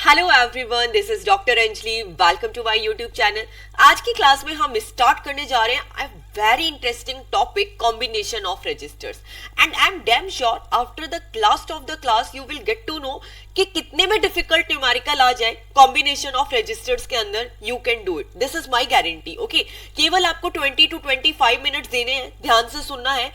Hello everyone, this is doctor Anjali. Welcome to my YouTube channel. आज की class में हम स्टार्ट करने जा रहे हैं very interesting topic, combination of resistors. And I am damn sure after the last of the class you will get to know कि कितने में डिफिकल्ट न्यूमेरिकल आ जाए कॉम्बिनेशन ऑफ रजिस्टर्स के अंदर, you can do it. This is my guarantee. Okay, केवल आपको 20 to 25 minutes देने हैं, ध्यान से सुनना है।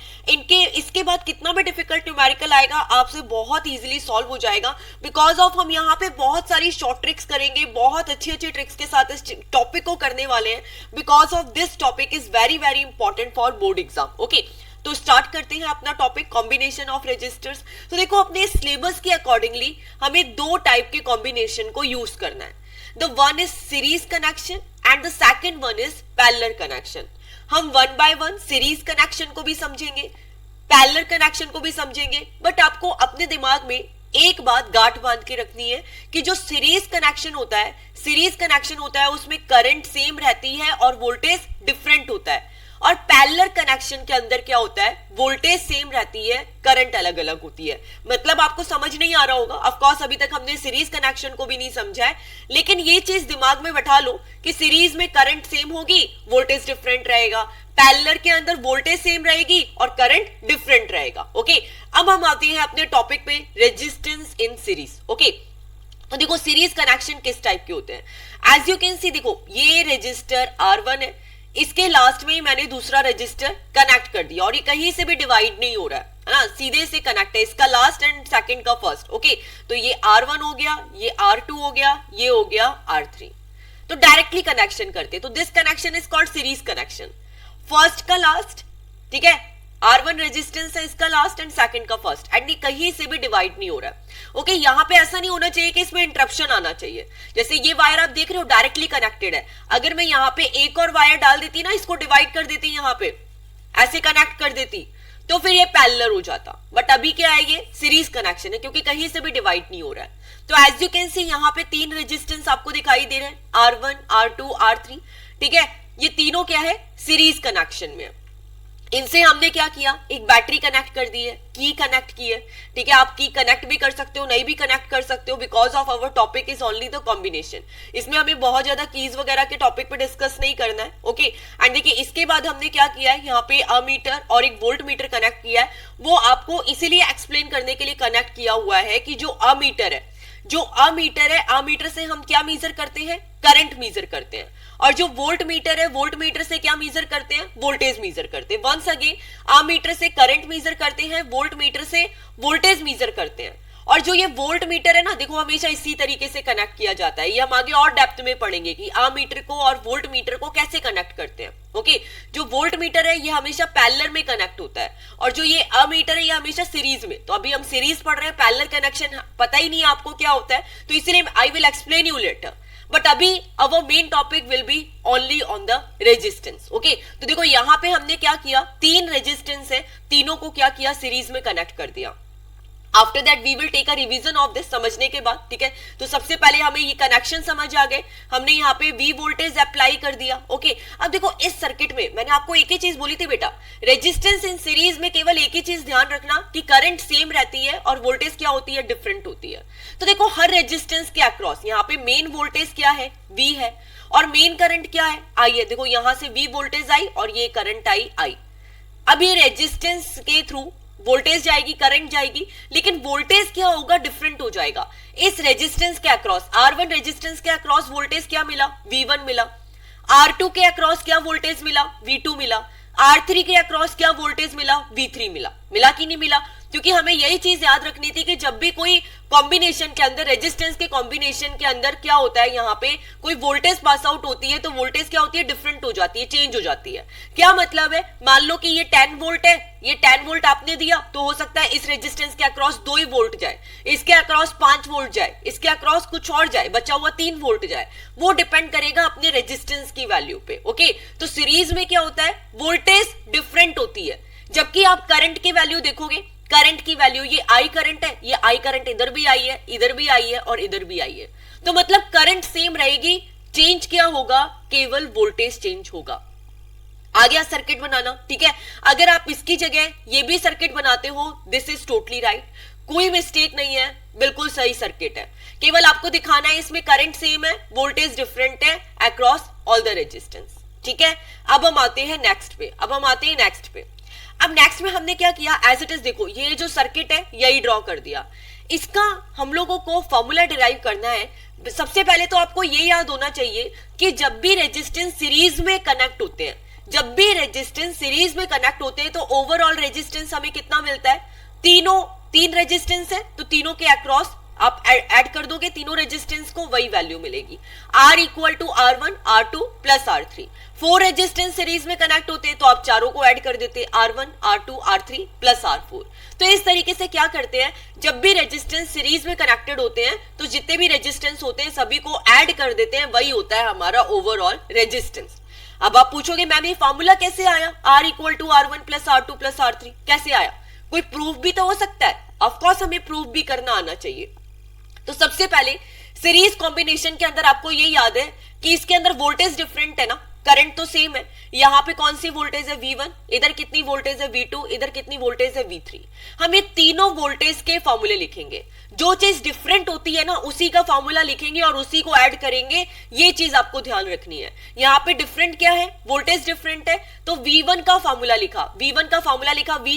इसके बाद कितना भी डिफिकल्ट न्यूमेरिकल आएगा आपसे बहुत इजीली सॉल्व हो जाएगा, बिकॉज ऑफ हम यहाँ पे बहुत सारी शॉर्ट ट्रिक्स करेंगे, बहुत अच्छी अच्छी ट्रिक्स के साथ इस टॉपिक को करने वाले हैं, because of this topic is very very important for board exam. Okay, तो स्टार्ट करते हैं अपना टॉपिक, कॉम्बिनेशन ऑफ रजिस्टर्स। तो देखो, अपने सिलेबस के अकॉर्डिंगली हमें दो टाइप के कॉम्बिनेशन को यूज करना है। The one is series connection and the second one is parallel connection. हम one by one series connection को भी समझेंगे, पैरेलल कनेक्शन को भी समझेंगे, बट आपको अपने दिमाग में एक बात गांठ बांध के रखनी है कि जो सीरीज कनेक्शन होता है उसमें करंट सेम रहती है और वोल्टेज डिफरेंट होता है। और पैरेलल कनेक्शन के अंदर क्या होता है, वोल्टेज सेम रहती है, करंट अलग अलग होती है। मतलब आपको समझ नहीं आ रहा होगा, ऑफ कोर्स अभी तक हमने सीरीज कनेक्शन को भी नहीं समझा है, लेकिन ये चीज दिमाग में बैठा लो कि सीरीज में करंट सेम होगी, वोल्टेज डिफरेंट रहेगा, पैरेलल के अंदर वोल्टेज सेम रहेगी और करंट डिफरेंट रहेगा। ओके, अब हम आते हैं अपने टॉपिक पे, रेजिस्टेंस इन सीरीज। ओके, तो देखो सीरीज कनेक्शन किस टाइप के होते हैं। एज यू कैन सी, देखो ये रजिस्टर R1 है, इसके लास्ट में ही मैंने दूसरा रजिस्टर कनेक्ट कर दिया और ये कहीं से भी डिवाइड नहीं हो रहा है ना, सीधे से कनेक्ट है, इसका लास्ट एंड सेकंड का फर्स्ट। ओके, तो ये R1 हो गया, ये R2 हो गया, ये हो गया R3। तो डायरेक्टली कनेक्शन करते, तो this connection is called series connection. First का लास्ट, ठीक है, R1 रेजिस्टेंस है, इसका लास्ट एंड सेकंड का फर्स्ट, एंड ये कहीं से भी डिवाइड नहीं हो रहा है। ओके, यहाँ पे ऐसा नहीं होना चाहिए कि इसमें इंटरप्शन आना चाहिए। जैसे ये वायर आप देख रहे हो डायरेक्टली कनेक्टेड है, अगर मैं यहाँ पे एक और वायर डाल देती ना, इसको डिवाइड कर देती, यहाँ पे ऐसे कनेक्ट कर देती, तो फिर ये पैरेलल हो जाता। बट अभी क्या है, ये सीरीज कनेक्शन है क्योंकि कहीं से भी डिवाइड नहीं हो रहा है। तो एज यू कैन सी यहाँ पे तीन रेजिस्टेंस आपको दिखाई दे रहे हैं, R1, R2, R3। ठीक है, ये तीनों क्या है, सीरीज कनेक्शन में। इनसे हमने क्या किया, एक बैटरी कनेक्ट कर दी है, की कनेक्ट की है। ठीक है, आप की कनेक्ट भी कर सकते हो, नहीं भी कनेक्ट कर सकते हो, because of our topic is only the combination. इसमें हमें बहुत ज्यादा कीज वगैरह के टॉपिक पे डिस्कस नहीं करना है। ओके, एंड देखिए इसके बाद हमने क्या किया है, यहाँ पे अमीटर और एक वोल्ट मीटर कनेक्ट किया है। वो आपको इसीलिए एक्सप्लेन करने के लिए कनेक्ट किया हुआ है कि जो अमीटर है, अमीटर से हम क्या मेजर करते हैं, करंट मेजर करते हैं, और जो वोल्ट मीटर है, वोल्ट मीटर से क्या मेजर करते हैं, वोल्टेज मेजर करते हैं। वंस अगेन, अमीटर से करंट मेजर करते हैं, वोल्ट मीटर से वोल्टेज मेजर करते हैं। और जो ये वोल्ट मीटर है ना, देखो हमेशा इसी तरीके से कनेक्ट किया जाता है। ये हम आगे और डेप्थ में पढ़ेंगे कि अमीटर को और वोल्ट मीटर को कैसे कनेक्ट करते हैं। ओके, जो वोल्ट मीटर है ये हमेशा पैरेलल में कनेक्ट होता है, और जो ये अमीटर है ये हमेशा सीरीज में। तो अभी हम सीरीज पढ़ रहे हैं, पैरेलल कनेक्शन पता ही नहीं आपको क्या होता है, तो इसलिए I will explain you later. But अभी our main topic will be only on the resistance. Okay, तो देखो यहाँ पे हमने क्या किया, तीन रेजिस्टेंस है, तीनों को क्या किया, सीरीज में कनेक्ट कर दिया। After that we will take a revision of this, समझने के बाद। ठीक है, तो सबसे पहले हमें ये कनेक्शन समझ आ गए, हमने यहाँ पे V वोल्टेज अप्लाई कर दिया। ओके, अब देखो इस सर्किट में मैंने आपको एक ही चीज बोली थी बेटा, रेजिस्टेंस इन सीरीज में केवल एक ही चीज ध्यान रखना कि करंट सेम रहती है और वोल्टेज क्या होती है, डिफरेंट होती है। तो देखो हर रेजिस्टेंस के अक्रॉस यहाँ पे मेन वोल्टेज क्या है, V है, और मेन करंट क्या है, I है। देखो यहां से V वोल्टेज आई और ये करंट आई I। अब ये रेजिस्टेंस के थ्रू वोल्टेज जाएगी, करंट जाएगी, लेकिन वोल्टेज क्या होगा, डिफरेंट हो जाएगा। इस रेजिस्टेंस के अक्रॉस, R1 रेजिस्टेंस के अक्रॉस वोल्टेज क्या मिला, V1 मिला। R2 के अक्रॉस क्या वोल्टेज मिला, V2 मिला। R3 के अक्रॉस क्या वोल्टेज मिला, V3 मिला। मिला कि नहीं मिला, क्योंकि हमें यही चीज याद रखनी थी कि जब भी कोई कॉम्बिनेशन के अंदर, रेजिस्टेंस के कॉम्बिनेशन के अंदर क्या होता है, यहाँ पे कोई वोल्टेज पास आउट होती है तो वोल्टेज क्या होती है, डिफरेंट हो जाती है, चेंज हो जाती है। क्या मतलब है, मान लो कि ये 10 वोल्ट है, ये 10 वोल्ट आपने दिया, तो हो सकता है इस रेजिस्टेंस के अक्रॉस 2 ही वोल्ट जाए, इसके अक्रॉस 5 वोल्ट जाए, इसके अक्रॉस कुछ और जाए, बचा हुआ 3 वोल्ट जाए। वो डिपेंड करेगा अपने रेजिस्टेंस की वैल्यू पे। ओके, तो सीरीज में क्या होता है, वोल्टेज डिफरेंट होती है। जबकि आप करंट की वैल्यू देखोगे, करंट की वैल्यू, ये I करंट है, ये I करंट इधर भी आई है, इधर भी आई है और इधर भी आई है, तो मतलब करंट सेम रहेगी, चेंज क्या होगा, केवल वोल्टेज चेंज होगा। आ गया सर्किट बनाना। ठीक है, अगर आप इसकी जगह ये भी सर्किट बनाते हो, दिस इज टोटली राइट। कोई मिस्टेक नहीं है, बिल्कुल सही सर्किट है। केवल आपको दिखाना है इसमें करंट सेम है, वोल्टेज डिफरेंट है अक्रॉस ऑल द रेजिस्टेंस। ठीक है, अब हम आते हैं नेक्स्ट पे। अब नेक्स्ट में हमने क्या किया, एज इट इज देखो ये जो सर्किट है यही ड्रॉ कर दिया। इसका हम लोगों को फॉर्मूला डिराइव करना है। सबसे पहले तो आपको ये याद होना चाहिए कि जब भी रेजिस्टेंस सीरीज में कनेक्ट होते हैं, तो ओवरऑल रेजिस्टेंस हमें कितना मिलता है, तीन रेजिस्टेंस है तो तीनों के अक्रॉस आप ऐड कर दोगे तीनों रेजिस्टेंस को, वही वैल्यू मिलेगी। R equal to R1 R2 plus R3। 4 resistance series में कनेक्ट होते हैं तो आप चारों को ऐड कर देते हैं, R1 R2 R3 plus R4। तो इस तरीके से क्या करते हैं, जब भी रेजिस्टेंस सीरीज में कनेक्टेड होते हैं तो जितने भी रेजिस्टेंस होते हैं सभी को ऐड कर देते हैं, वही होता है हमारा ओवरऑल रेजिस्टेंस। अब आप पूछोगे मैम ये फॉर्मूला कैसे आया, R equal to R1 plus R2 plus R3 कैसे आया, कोई प्रूफ भी तो हो सकता है। ऑफकोर्स हमें प्रूफ भी करना आना चाहिए। तो सबसे पहले सीरीज कॉम्बिनेशन के अंदर आपको ये याद है कि इसके अंदर वोल्टेज डिफरेंट है ना, करंट तो सेम है। यहाँ पे कौन सी वोल्टेज है V1, इधर कितनी वोल्टेज है V2, इधर कितनी वोल्टेज है V3। हम ये तीनों वोल्टेज के फॉर्मूले लिखेंगे। जो चीज डिफरेंट होती है ना उसी का फॉर्मूला लिखेंगे और उसी को ऐड करेंगे, ये चीज आपको ध्यान रखनी है। यहाँ पे डिफरेंट क्या है, वोल्टेज डिफरेंट है तो V1 का फॉर्मूला लिखा, V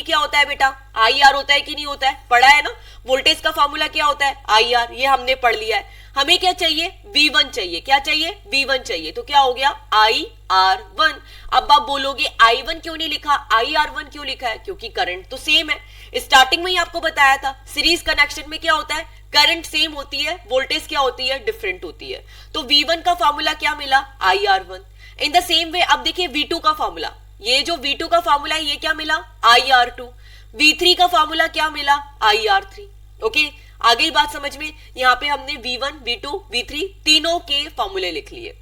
क्या होता है बेटा, IR होता है कि नहीं होता है, पढ़ा है ना। वोल्टेज का फॉर्मूला क्या होता है, IR, ये हमने पढ़ लिया है। हमें क्या चाहिए, V1 चाहिए। क्या चाहिए, V1 चाहिए। तो क्या हो गया, IR1। अब आप बोलोगे I1 क्यों नहीं लिखा, IR1 क्यों लिखा है, क्योंकि करंट तो सेम है। स्टार्टिंग में ही आपको बताया था सीरीज कनेक्शन में क्या होता है, करंट सेम होती है, वोल्टेज क्या होती है, डिफरेंट होती है। तो V1 का फॉर्मूला क्या मिला, IR1। In the same way अब देखिए V2 का फॉर्मूला, ये जो V2 का फॉर्मूला है ये क्या मिला, IR2। V3 का फॉर्मूला क्या मिला, IR3। ओके, आ गई बात समझ में। यहाँ पे हमने V1 V2 V3 तीनों के फॉर्मूले लिख लिए।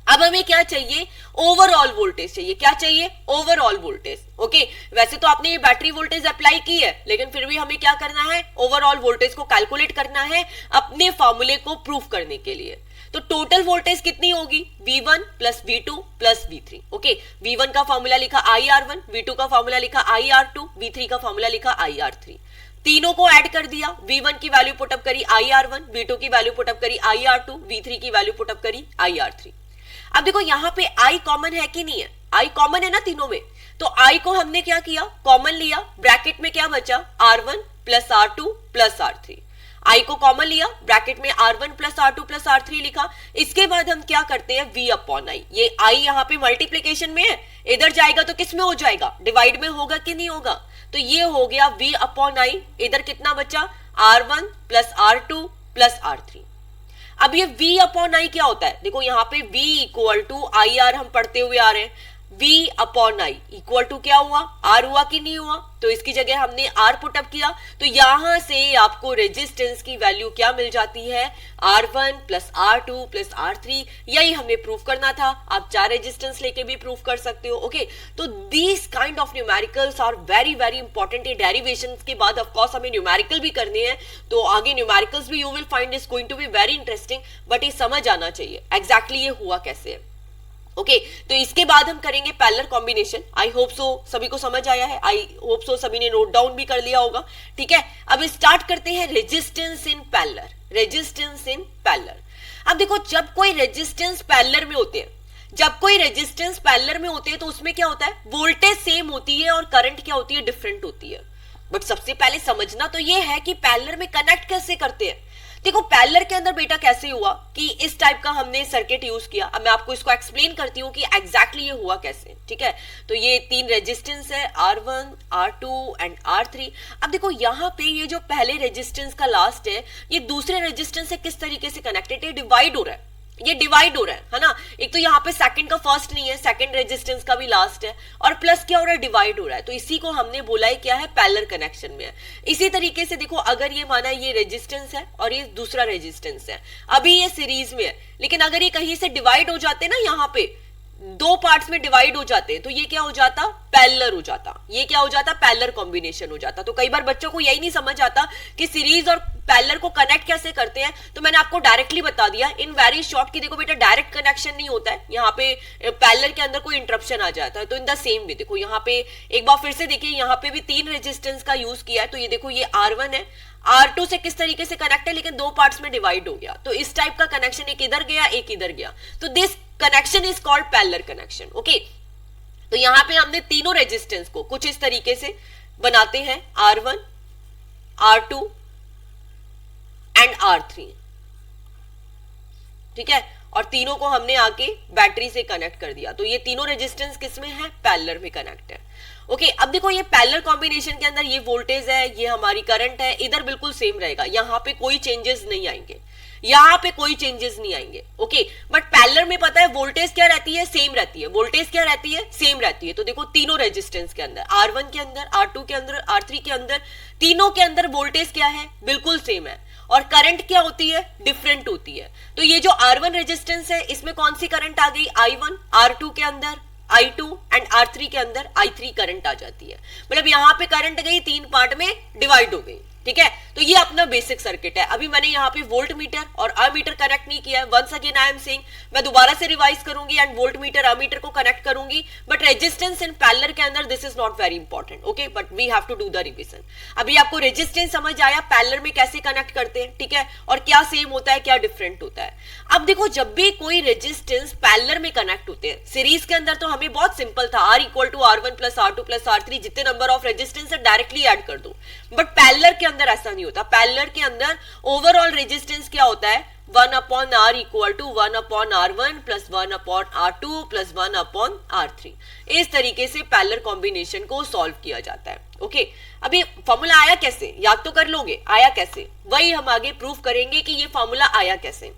अब हमें क्या चाहिए, ओवरऑल वोल्टेज चाहिए। क्या चाहिए, ओवरऑल वोल्टेज। ओके, वैसे तो आपने ये बैटरी वोल्टेज अप्लाई की है, लेकिन फिर भी हमें क्या करना है, ओवरऑल वोल्टेज को कैलकुलेट करना है अपने फॉर्मूले को प्रूफ करने के लिए। तो टोटल वोल्टेज कितनी होगी, V1 plus V2 plus V3। Okay, V1 का फॉर्मूला लिखा IR1, V2 का फॉर्मूला लिखा IR2, V3 का फॉर्मूला लिखा IR3। तीनों को ऐड कर दिया, V1 की वैल्यू पुटअप करी IR1, V2 की वैल्यू पुटअप करी IR2, V3 की वैल्यू पुटअप करी IR3। अब देखो यहाँ पे I कॉमन है कि नहीं है, I कॉमन है ना तीनों में, तो I को हमने क्या किया, कॉमन लिया। ब्रैकेट में क्या बचा, R1 plus R2 plus R3। I को कॉमन लिया, ब्रैकेट में R1 plus R2 plus R3 लिखा। इसके बाद हम क्या करते हैं, V अपॉन I। ये I यहाँ पे मल्टीप्लीकेशन में है, इधर जाएगा तो किस में हो जाएगा, डिवाइड में होगा कि नहीं होगा। तो ये हो गया V अपॉन I। इधर कितना बचा, R1 plus R2 plus R3। अब ये V अपॉन I क्या होता है, देखो यहाँ पे V इक्वल टू IR हम पढ़ते हुए आ रहे हैं। V upon I equal to क्या हुआ, R हुआ कि नहीं हुआ, तो इसकी जगह हमने R पुटअप किया। तो यहां से आपको रेजिस्टेंस की वैल्यू क्या मिल जाती है, R1 plus R2 plus R3। यही हमें प्रूफ करना था। आप 4 रेजिस्टेंस लेके भी प्रूफ कर सकते हो। ओके, तो these kind of numericals are very very important. ये डेरिवेशंस के बाद ऑफ कोर्स हमें न्यूमेरिकल भी करने हैं, तो आगे न्यूमेरिकल्स भी you will find is going to be very interesting. But ये समझ आना चाहिए एग्जैक्टली ये हुआ कैसे है। ओके, तो इसके बाद हम करेंगे parallel combination. I hope so सभी को समझ आया है, आई होप सो सभी ने नोट डाउन भी कर लिया होगा। ठीक है, अब स्टार्ट करते हैं रेजिस्टेंस इन पैरेलल। अब देखो जब कोई रेजिस्टेंस पैरेलल में होते हैं, तो उसमें क्या होता है, वोल्टेज सेम होती है और करंट क्या होती है, डिफरेंट होती है। बट सबसे पहले समझना तो ये है कि पैरेलल में कनेक्ट कैसे करते हैं। देखो पैरेलल के अंदर बेटा कैसे हुआ कि इस टाइप का हमने सर्किट यूज किया। अब मैं आपको इसको एक्सप्लेन करती हूँ कि एग्जैक्टली ये हुआ कैसे। ठीक है, तो ये 3 रेजिस्टेंस है, R1 R2 एंड R3। अब देखो यहाँ पे ये जो पहले रेजिस्टेंस का लास्ट है, ये दूसरे रेजिस्टेंस से किस तरीके से कनेक्टेड है, डिवाइड हो रहा है ना। एक तो यहाँ पे सेकंड का फर्स्ट नहीं है, सेकंड रेजिस्टेंस का भी लास्ट है, और प्लस क्या हो रहा है, डिवाइड हो रहा है। तो इसी को हमने बोला है क्या है, पैरेलल कनेक्शन में है। इसी तरीके से देखो अगर ये माना ये रेजिस्टेंस है और ये दूसरा रेजिस्टेंस है, अभी ये सीरीज में है, लेकिन अगर ये कहीं से डिवाइड हो जाते ना, यहाँ पे दो पार्ट्स में डिवाइड हो जाते हैं तो ये क्या हो जाता, पैरेलल हो जाता, ये क्या हो जाता, पैरेलल कॉम्बिनेशन हो जाता। तो कई बार बच्चों को यही नहीं समझ आता कि सीरीज और पैरेलल को कनेक्ट कैसे करते हैं, तो मैंने आपको डायरेक्टली बता दिया इन वेरी शॉर्ट कि देखो बेटा डायरेक्ट कनेक्शन नहीं होता है, यहाँ पे पैरेलल के अंदर कोई इंटरप्शन आ जाता है। तो इन द सेम वे देखो यहाँ पे एक बार फिर से देखिए, यहाँ पे भी 3 रेजिस्टेंस का यूज किया है। तो ये देखो ये R1 है, R2 से किस तरीके से कनेक्ट है, लेकिन दो पार्ट्स में डिवाइड हो गया। तो इस टाइप का कनेक्शन, एक इधर गया एक इधर गया, तो this connection is called parallel connection. Okay, तो यहां पे हमने तीनों रेजिस्टेंस को कुछ इस तरीके से बनाते हैं, R1, R2 एंड R3, ठीक है, और तीनों को हमने आके बैटरी से कनेक्ट कर दिया। तो ये तीनों रेजिस्टेंस किसमें है, पैरेलल में कनेक्ट है। ओके, अब देखो ये पैरेलल कॉम्बिनेशन के अंदर ये वोल्टेज है, ये हमारी करंट है, इधर बिल्कुल सेम रहेगा, यहाँ पे कोई चेंजेस नहीं आएंगे, यहाँ पे कोई चेंजेस नहीं आएंगे। ओके, बट पैरेलल में पता है वोल्टेज क्या रहती है, सेम रहती है, वोल्टेज क्या रहती है, सेम रहती है। तो देखो तीनों रेजिस्टेंस के अंदर, R1 के अंदर, R2 के अंदर, R3 के अंदर, तीनों के अंदर वोल्टेज क्या है, बिल्कुल सेम है, और करंट क्या होती है, डिफरेंट होती है। तो ये जो R1 रेजिस्टेंस है इसमें कौन सी करंट आ गई, I1, R2 के अंदर I2 एंड R3 के अंदर I3 करंट आ जाती है। मतलब यहां पे करंट गई, 3 पार्ट में डिवाइड हो गई, ठीक है। तो ये अपना बेसिक सर्किट है। अभी मैंने यहाँ पे वोल्ट मीटर और अमीटर कनेक्ट नहीं किया है, once again I am saying, मैं दोबारा से रिवाइज करूंगी एंड वोल्ट मीटर अमीटर को कनेक्ट करूंगी, बट रेजिस्टेंस इन पैरेलल के अंदर this is not very important. Okay, but we have to do the revision. अभी आपको रेजिस्टेंस समझ आया पैरेलल में कैसे कनेक्ट करते हैं, ठीक है, और क्या सेम होता है क्या डिफरेंट होता है। अब देखो जब भी कोई रेजिस्टेंस पैरेलल में कनेक्ट होते हैं, सीरीज के अंदर तो हमें बहुत सिंपल था, R equal to R1 plus R2 plus R3, जितने नंबर ऑफ रेजिस्टेंस है डायरेक्टली ऐड कर दो। बट पैरेलल के अंदर ऐसा नहीं होता। पैरेलल के अंदर ओवरऑल रेजिस्टेंस क्या होता है, 1 upon R equal to 1 upon R1 plus 1 upon R2 plus 1 upon R3। इस तरीके से पैरेलल कॉम्बिनेशन को सॉल्व किया जाता है। ओके, अभी फॉर्मूला आया कैसे, याद तो कर लोगे, आया कैसे, वही हम आगे प्रूव करेंगे कि ये फॉर्मूला आया कैसे।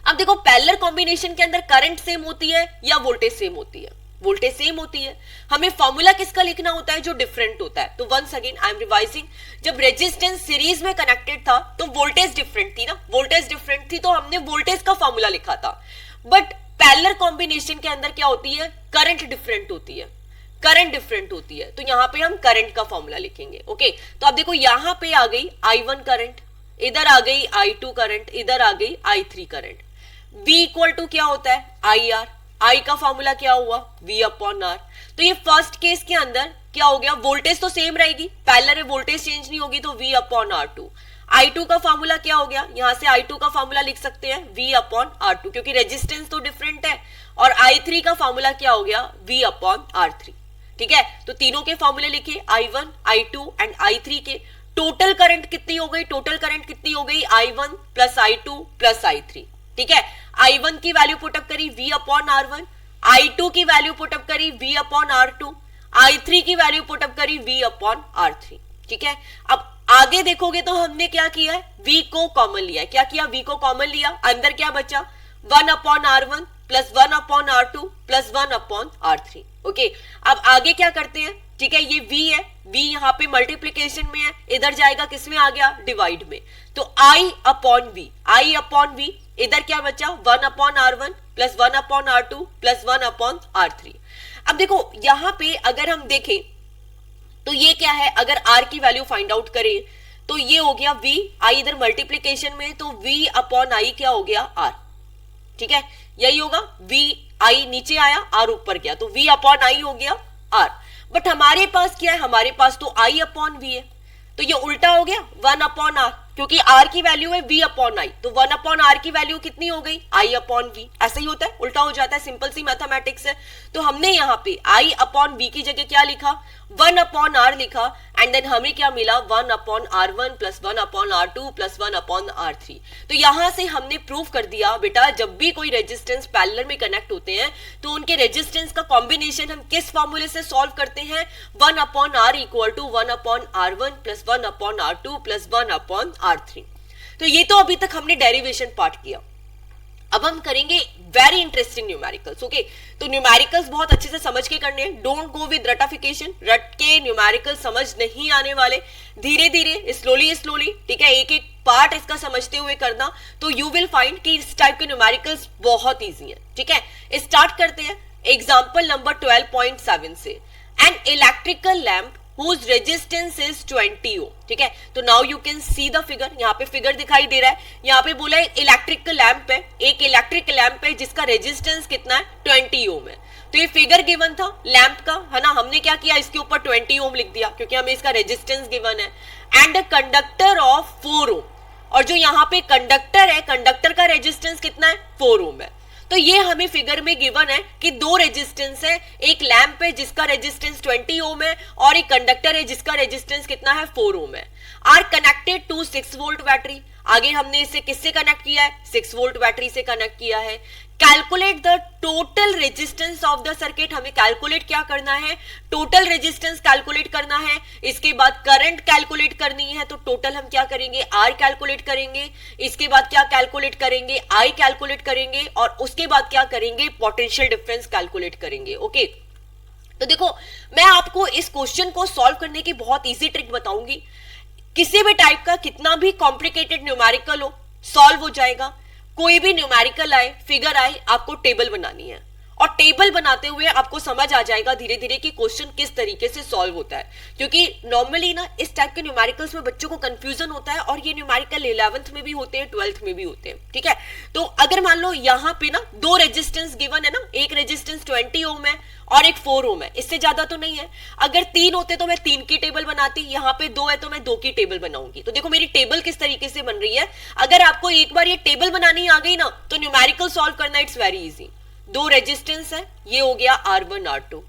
अब देखो पैरेलल कॉम्बिनेशन के अंदर करंट सेम होती है या वोल्टेज सेम होती है, वोल्टेज सेम होती है। हमें फॉर्मूला किसका लिखना होता है, जो डिफरेंट होता है। तो once again I am revising, जब रेजिस्टेंस सीरीज में कनेक्टेड था तो वोल्टेज डिफरेंट थी ना, वोल्टेज डिफरेंट थी तो हमने वोल्टेज का फॉर्मूला लिखा था। बट पैरेलल कॉम्बिनेशन के अंदर क्या होती है, करंट डिफरेंट होती है, करंट डिफरेंट होती है। तो यहां पे हम करंट का फॉर्मूला लिखेंगे। ओके, तो अब देखो यहां पे आ गई I1 करंट, इधर आ गई I2 करंट, इधर आ गई I3 current. V equal to क्या होता है, IR, I का फॉर्मूला क्या हुआ, V अपॉन R। तो ये फर्स्ट केस के अंदर क्या हो गया, वोल्टेज तो सेम रहेगी, पैरेलल में वोल्टेज चेंज नहीं होगी, तो V अपॉन R2। I2 का फॉर्मूला क्या हो गया, यहां से I2 का फॉर्मूला लिख सकते हैं V अपॉन R2, क्योंकि रेजिस्टेंस तो डिफरेंट है। और I3 का फॉर्मूला क्या हो गया, V अपॉन R3, ठीक है। तो तीनों के फॉर्मूले लिखे, I1, I2 एंड I3 के। टोटल करंट कितनी हो गई, टोटल करंट कितनी हो गई, I1 plus I2 plus I3, ठीक है। I1 की वैल्यू पुटअप करी V अपॉन R1, I2 की वैल्यू पुटअप करी V अपॉन R2, I3 की वैल्यू पुटअप करी V अपॉन R3, ठीक है। अब आगे देखोगे तो हमने क्या किया है, V को कॉमन लिया है। क्या किया, V को कॉमन लिया, अंदर क्या बचा, 1 upon R1 plus 1 upon R2 plus 1 upon R3। Okay, अब आगे क्या करते हैं, ठीक है, ये V है, V यहाँ पे मल्टीप्लीकेशन में है, इधर जाएगा किसमें आ गया, डिवाइड में। तो I upon V, I upon V, इधर क्या बचा, 1 upon R1 plus 1 upon R2 plus 1 upon R3। अब देखो यहां पे अगर हम देखें तो ये क्या है, अगर R की वैल्यू फाइंड आउट करें तो ये हो गया V, I इधर मल्टीप्लीकेशन में, तो V अपॉन I क्या हो गया, R, ठीक है, यही होगा। V I नीचे आया, R ऊपर गया, तो V अपॉन I हो गया R। बट हमारे पास क्या है, हमारे पास तो I अपॉन V है, तो ये उल्टा हो गया 1 अपॉन R, क्योंकि R की वैल्यू है V अपॉन I, तो 1 अपॉन R की वैल्यू कितनी हो गई, I अपॉन V। ऐसा ही होता है, उल्टा हो जाता है, सिंपल सी मैथमेटिक्स है। तो हमने यहाँ पे I अपॉन V की जगह क्या लिखा, 1 अपॉन R लिखा, एंड देन हमें क्या मिला, 1 upon R1 plus 1 upon R2 plus 1 upon R3। तो यहां से हमने प्रूव कर दिया बेटा, जब भी कोई रेजिस्टेंस पैरेलल में कनेक्ट होते हैं तो उनके रेजिस्टेंस का कॉम्बिनेशन हम किस फॉर्मूले से सॉल्व करते हैं, 1 upon R equal to 1 upon R1 plus 1 upon R2 plus 1 upon R3। तो ये तो अभी तक हमने डेरिवेशन पार्ट किया। अब हम करेंगे वेरी इंटरेस्टिंग न्यूमेरिकल्स। ओके, तो न्यूमेरिकल्स बहुत अच्छे से समझ के करने हैं, डोंट गो विद रटाफिकेशन, रट के न्यूमेरिकल समझ नहीं आने वाले, धीरे धीरे स्लोली स्लोली, ठीक है, एक एक पार्ट इसका समझते हुए करना, तो यू विल फाइंड कि इस टाइप के न्यूमेरिकल्स बहुत इजी है। ठीक है, स्टार्ट करते हैं एग्जाम्पल नंबर 12.7 से। An electrical lamp whose resistance is 20 ohm। ठीक है, तो now you can see the figure, यहाँ पे फिगर दिखाई दे रहा है, यहाँ पे बोला है इलेक्ट्रिक लैंप है, एक इलेक्ट्रिक लैंप है जिसका रेजिस्टेंस कितना है 20 ओम है। तो ये फिगर गिवन था लैंप का, है ना, हमने क्या किया इसके ऊपर 20 ओम लिख दिया क्योंकि हमें इसका रेजिस्टेंस गिवन है। एंड अ कंडक्टर ऑफ 4 ओम, और जो यहाँ पे कंडक्टर है, कंडक्टर का रेजिस्टेंस कितना है 4 ओम है। तो ये हमें फिगर में गिवन है कि दो रेजिस्टेंस है, एक लैंप है जिसका रेजिस्टेंस 20 ओम है और एक कंडक्टर है जिसका रेजिस्टेंस कितना है 4 ओम है। Are connected to 6 volt battery, आगे हमने इसे किससे कनेक्ट किया है, 6 वोल्ट बैटरी से कनेक्ट किया है। Calculate the total resistance of the circuit, हमें कैलकुलेट क्या करना है, टोटल रेजिस्टेंस कैलकुलेट करना है। इसके बाद करंट कैलकुलेट करनी है, तो टोटल हम क्या करेंगे, आर कैलकुलेट करेंगे। इसके बाद क्या कैलकुलेट करेंगे, आई कैलकुलेट करेंगे, और उसके बाद क्या करेंगे, पोटेंशियल डिफरेंस कैलकुलेट करेंगे। ओके, तो देखो मैं आपको इस क्वेश्चन को सॉल्व करने की बहुत इजी ट्रिक बताऊंगी। किसी भी टाइप का कितना भी कॉम्प्लिकेटेड न्यूमेरिकल हो, सॉल्व हो जाएगा। कोई भी न्यूमेरिकल आए, फिगर आए, आपको टेबल बनानी है, और टेबल बनाते हुए आपको समझ आ जाएगा धीरे धीरे कि क्वेश्चन किस तरीके से सॉल्व होता है। क्योंकि नॉर्मली ना इस टाइप के न्यूमेरिकल्स में बच्चों को कंफ्यूजन होता है, और ये न्यूमेरिकल 11th में भी होते हैं, 12th में भी होते हैं। ठीक है, तो अगर मान लो यहाँ पे ना दो रेजिस्टेंस गिवन है ना, एक रेजिस्टेंस 20 ओम है और एक 4 ओम है, इससे ज्यादा तो नहीं है। अगर 3 होते तो मैं 3 की टेबल बनाती, यहाँ पे 2 है तो मैं 2 की टेबल बनाऊंगी। तो देखो मेरी टेबल किस तरीके से बन रही है। अगर आपको एक बार ये टेबल बनानी आ गई ना, तो न्यूमेरिकल सॉल्व करना इट्स वेरी इजी। दो रेजिस्टेंस है, ये हो गया R1 R2,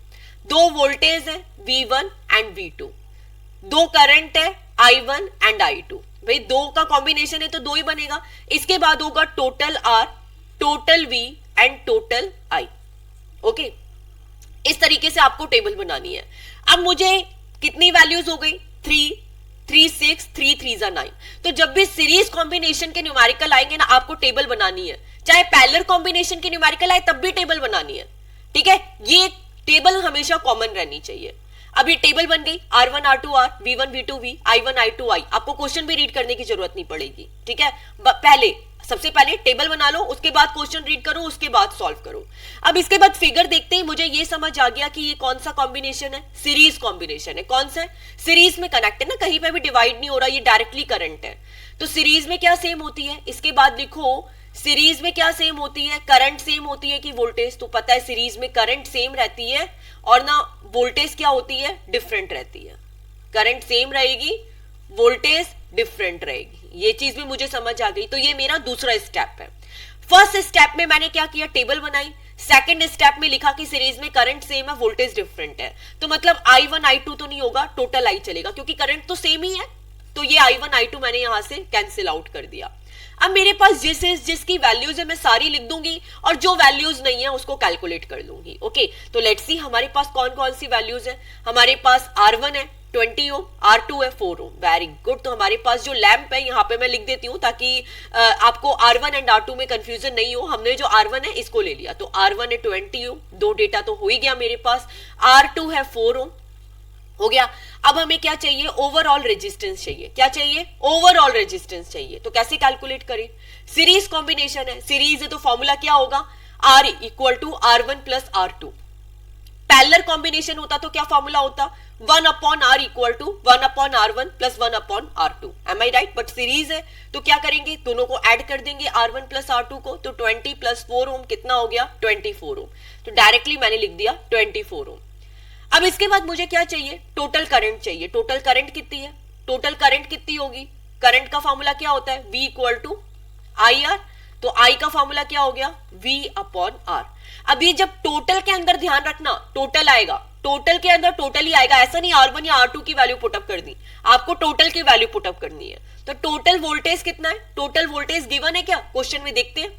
दो वोल्टेज है V1 एंड V2, दो करंट है I1 एंड I2। भाई दो का कॉम्बिनेशन है तो दो ही बनेगा। इसके बाद होगा total R, total V and total I। Okay, इस तरीके से आपको टेबल बनानी है। अब मुझे कितनी वैल्यूज हो गई, 3 3 6 3 3 9। तो जब भी सीरीज कॉम्बिनेशन के न्यूमेरिकल आएंगे ना, आपको टेबल बनानी है। चाहे पैरेलल कॉम्बिनेशन के न्यूमेरिकल आए तब भी टेबल बनानी है। ठीक है, ये टेबल हमेशा कॉमन रहनी चाहिए। अब ये टेबल बन गई, R1 R2 R, V1 V2 V, I1 I2 I। आपको क्वेश्चन भी रीड करने की जरूरत नहीं पड़ेगी। ठीक है, सबसे पहले टेबल बना लो, उसके बाद क्वेश्चन रीड करो, उसके बाद सॉल्व करो। अब इसके बाद फिगर देखते ही मुझे ये समझ आ गया कि ये कौन सा कॉम्बिनेशन है, सीरीज कॉम्बिनेशन है। कौन सा है, सीरीज में कनेक्ट है ना, कहीं पे भी डिवाइड नहीं हो रहा, ये डायरेक्टली करंट है। तो सीरीज में क्या सेम होती है, इसके बाद लिखो सीरीज में क्या सेम होती है, करंट सेम होती है कि वोल्टेज। तो पता है सीरीज में करंट सेम रहती है, और ना वोल्टेज क्या होती है, डिफरेंट रहती है। करंट सेम रहेगी, वोल्टेज डिफरेंट रहेगी, ये चीज भी मुझे समझ आ गई। तो ये मेरा दूसरा स्टेप है। फर्स्ट स्टेप में मैंने क्या किया, टेबल बनाई। सेकंड स्टेप में लिखा कि सीरीज में करंट सेम है, वोल्टेज डिफरेंट है। तो मतलब I1 I2 तो नहीं होगा, टोटल I चलेगा, क्योंकि करंट तो सेम ही है। तो ये I1 I2 मैंने यहां से कैंसिल आउट कर दिया। अब मेरे पास जिसकी वैल्यूज है मैं सारी लिख दूंगी, और जो वैल्यूज नहीं है उसको कैलकुलेट कर लूंगी। ओके, तो लेट्स सी हमारे पास कौन कौन सी वैल्यूज है। हमारे पास R1 है 20 ओम, R2 है 4 ओम। Very good. तो हमारे पास जो लैंप है, यहाँ पे मैं लिख देती हूँ ताकि आपको R1 एंड R2 में कंफ्यूजन नहीं हो। हमने जो R1 है इसको ले लिया, तो R1 है 20 ओम, दो डेटा तो हो ही गया मेरे पास। R2 है 4 ओम, हो गया। अब हमें क्या चाहिए, ओवरऑल रेजिस्टेंस चाहिए। क्या चाहिए, ओवरऑल रेजिस्टेंस चाहिए। तो कैसे कैलकुलेट करें, सीरीज कॉम्बिनेशन है, सीरीज है तो फॉर्मूला क्या होगा, R equal to R1 plus R2। Parallel combination होता तो क्या फॉर्मूला होता, 1 upon R equal to 1 upon R1 plus 1 upon R2। Am I right. But series है तो क्या करेंगे, दोनों को ऐड कर देंगे R1 प्लस R2 को। तो 20 प्लस 4 ओम कितना हो गया, 24 ओम। तो डायरेक्टली मैंने लिख दिया 24 ओम। अब इसके बाद मुझे क्या चाहिए, टोटल करंट चाहिए। टोटल करंट कितनी है, टोटल करंट कितनी होगी, करंट का फॉर्मूला क्या होता है, V इक्वल टू IR। तो I का फॉर्मूला क्या हो गया, V अपॉन R। अब ये जब टोटल के अंदर ध्यान रखना, टोटल आएगा, टोटल के अंदर टोटल ही आएगा। ऐसा नहीं R1 या R2 की वैल्यू पुटअप कर दी, आपको टोटल की वैल्यू पुटअप करनी है। तो टोटल वोल्टेज कितना है, टोटल वोल्टेज गिवन है क्या, क्वेश्चन में देखते हैं।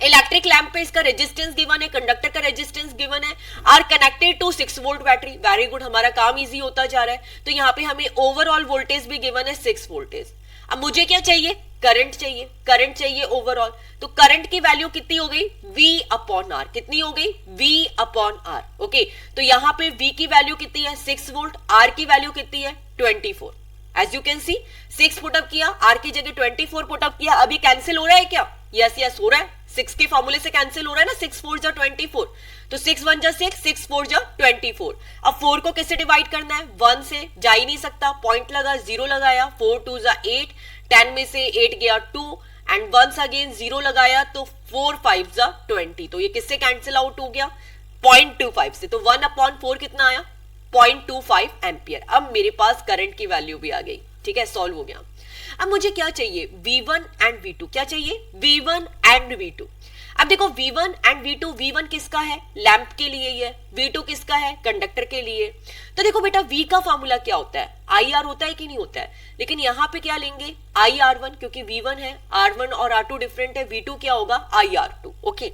इलेक्ट्रिक लैंप पे इसका रेजिस्टेंस गिवन है, कंडक्टर का रेजिस्टेंस गिवन है, are connected to 6 volt battery. Very good, हमारा काम इजी होता जा रहा है। तो यहाँ पे हमें ओवरऑल वोल्टेज भी गिवन है 6 वोल्टेज। अब मुझे क्या चाहिए, करंट चाहिए, करंट चाहिए ओवरऑल, तो करंट की वैल्यू कितनी हो गई, V अपॉन आर, कितनी हो गई, V अपॉन आर। ओके, तो यहां पे V की वैल्यू कितनी है 6 वोल्ट, R की वैल्यू कितनी है 24। As you can see 6 put up किया, R की जगह 24 पुटअप किया, अभी कैंसिल हो रहा है क्या, यस यस हो रहा है, 6 के फॉर्मूले से कैंसिल हो रहा है ना, 6 4 जा 24, तो 6 1 जा 6, 6 4 जा 24। अब 4 को किससे डिवाइड करना है, 1 से, जा ही नहीं सकता, पॉइंट लगा, 0 लगाया, 4 2 जा 8, 10 में से 8 गया 2 एंड वंस अगेन 0 लगाया, तो 4 5 जा 20, तो ये किससे कैंसिल आउट हो गया, 0.25 से, तो 1 अपॉन 4 कितना आया 0.25 एम्पियर। अब मेरे पास करंट की वैल्यू भी आ गई, ठीक है, सॉल्व हो गया। अब मुझे क्या चाहिए, V1 एंड V2, क्या चाहिए, V1 एंड V2। अब देखो V1 एंड V2, V1 किसका है, लैंप के लिए ही है, V2 किसका है, कंडक्टर के लिए। तो देखो बेटा V का फॉर्मूला क्या होता है, IR होता है कि नहीं होता है, लेकिन यहां पे क्या लेंगे IR1, क्योंकि V1 है, R1 और R2 डिफरेंट है, V2 क्या होगा IR2। ओके,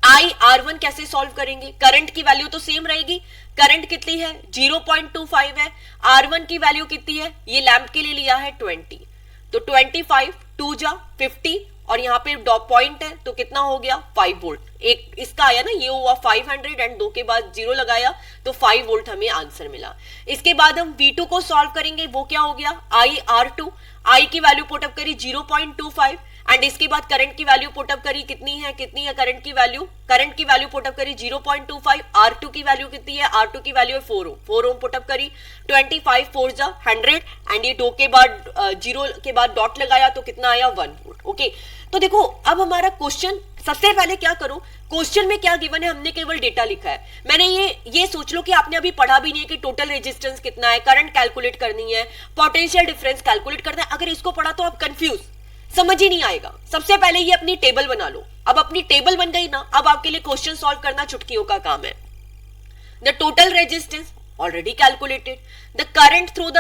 IR1 कैसे सॉल्व करेंगे, करंट की वैल्यू तो सेम रहेगी, करंट कितनी है 0.25 है, R1 की वैल्यू कितनी है, ये लैंप के लिए लिया है 20, तो 25 2 जा 50 और यहाँ पे डॉट पॉइंट है तो कितना हो गया 5 वोल्ट, एक इसका आया ना, ये हुआ 500 एंड 2 के बाद 0 लगाया तो 5 वोल्ट हमें आंसर मिला। इसके बाद हम V2 को सॉल्व करेंगे, वो क्या हो गया IR2, I की वैल्यू पुटअप करी 0.25 एंड इसके बाद करंट की वैल्यू पुटअप करी, कितनी है करंट की वैल्यू पुटअप करी 0.25, R2 की वैल्यू कितनी है, R2 की वैल्यू है 4 ओम पुटअप करी, 25 4 जा 100 एंड ये 2 के बाद 0 के बाद डॉट लगाया तो कितना आया 1 वोल्ट। ओके, तो देखो अब हमारा क्वेश्चन, सबसे पहले क्या करो, क्वेश्चन में क्या गिवन है, हमने केवल डेटा लिखा है। मैंने ये सोच लो कि आपने अभी पढ़ा भी नहीं है कि टोटल रेजिस्टेंस कितना है, करंट कैलकुलेट करनी है, पोटेंशियल डिफरेंस कैलकुलेट करना है। अगर इसको पढ़ा तो आप कंफ्यूज, समझ ही नहीं आएगा। सबसे पहले ये अपनी टेबल बना लो, अब अपनी टेबल बन गई ना, अब आपके लिए क्वेश्चन सॉल्व करना चुटकियों का काम है। The total resistance already calculated, the current through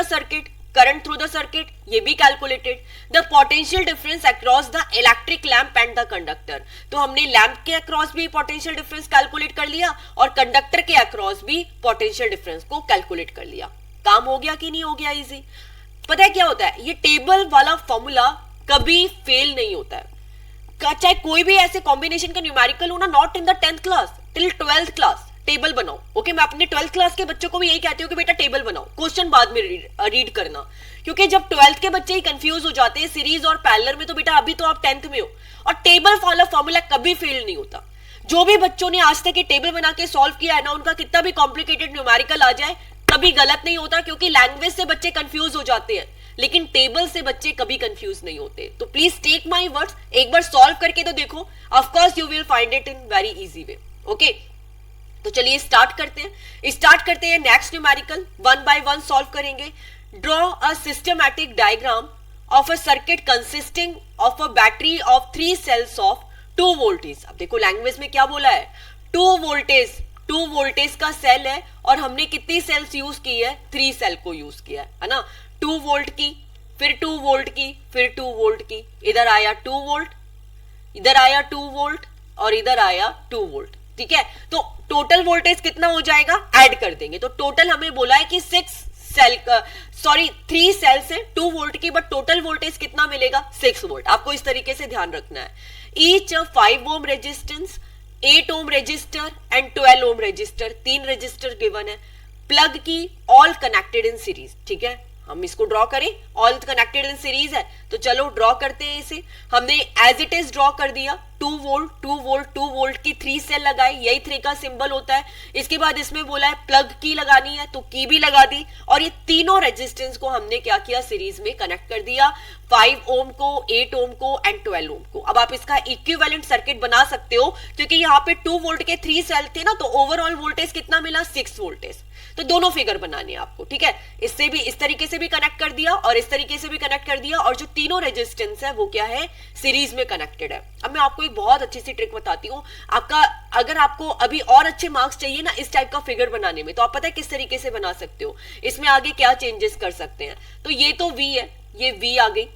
the circuit ये भी calculated, the potential difference across the electric lamp and the conductor, तो हमने लैंप के अक्रॉस भी पोटेंशियल डिफरेंस कैलकुलेट कर लिया और कंडक्टर के अक्रॉस भी पोटेंशियल डिफरेंस को कैलकुलेट कर लिया। काम हो गया कि नहीं हो गया इजी। पता है क्या होता है, ये टेबल वाला फॉर्मूला कभी फेल नहीं होता है, चाहे कोई भी ऐसे कॉम्बिनेशन का न्यूमेरिकल हो ना, not in the 10th class, till 12th class table बनाओ। ओके, मैं अपने 12th क्लास के बच्चों को भी यही कहती हूँ कि बेटा टेबल बनाओ, क्वेश्चन बाद में रीड करना, क्योंकि जब 12th के बच्चे ही कंफ्यूज हो जाते हैं सीरीज और पैरेलल में, तो बेटा अभी तो आप 10th में हो। और टेबल वाला फॉर्मूला कभी फेल नहीं होता। जो भी बच्चों ने आज तक ये टेबल बना के सॉल्व किया है ना, उनका कितना भी कॉम्प्लिकेटेड न्यूमेरिकल आ जाए कभी गलत नहीं होता, क्योंकि लैंग्वेज से बच्चे कंफ्यूज हो जाते हैं, लेकिन टेबल से बच्चे कभी कंफ्यूज नहीं होते। तो प्लीज टेक माय वर्ड्स, एक बार सॉल्व करके तो देखो, of course you will find it in very easy way. Okay, तो चलिए स्टार्ट करते हैं next numerical, one by one solve करेंगे। Draw a systematic diagram of a circuit consisting of a battery of 3 cells of 2 voltage. अब देखो language में क्या बोला है, 2 वोल्टेज का सेल है और हमने कितनी सेल्स यूज की है, 3 सेल को यूज किया है ना, 2 वोल्ट की, फिर 2 वोल्ट की, फिर 2 वोल्ट की, इधर आया 2 वोल्ट, इधर आया 2 वोल्ट और इधर आया 2 वोल्ट। ठीक है, तो टोटल वोल्टेज कितना हो जाएगा, ऐड कर देंगे, तो टोटल हमें बोला है कि 3 सेल्स है 2 वोल्ट की, बट टोटल वोल्टेज कितना मिलेगा 6 वोल्ट। आपको इस तरीके से ध्यान रखना है। Each 5 ohm resistance, 8 ohm resistor and 12 ohm resistor, 3 resistor given है। Plug key all connected in series. ठीक है, हम इसको ड्रॉ करें, ऑल कनेक्टेड इन सीरीज है तो चलो ड्रॉ करते हैं इसे। हमने एज इट इज ड्रॉ कर दिया, 2 वोल्ट 2 वोल्ट 2 वोल्ट की 3 सेल लगाई, यही 3 का सिंबल होता है। इसके बाद इसमें बोला है प्लग की लगानी है तो की भी लगा दी, और ये तीनों रेजिस्टेंस को हमने क्या किया, सीरीज में कनेक्ट कर दिया, 5 ओम को, 8 ओम को एंड 12 ओम को। अब आप इसका इक्विवेलेंट सर्किट बना सकते हो, क्योंकि यहाँ पे 2 वोल्ट के 3 सेल थे ना, तो ओवरऑल वोल्टेज कितना मिला, 6 वोल्टेज। तो दोनों फिगर बनाने हैं आपको। ठीक है, इससे भी, इस तरीके से भी कनेक्ट कर दिया और इस तरीके से भी कनेक्ट कर दिया, और जो तीनों रेजिस्टेंस है वो क्या है, सीरीज में कनेक्टेड है। अब मैं आपको एक बहुत अच्छी सी ट्रिक बताती हूँ। अगर आपको अभी और अच्छे मार्क्स चाहिए ना इस टाइप का फिगर बनाने में, तो आप पता है किस तरीके से बना सकते हो, इसमें आगे क्या चेंजेस कर सकते हैं। तो ये तो V है, ये V आ गई,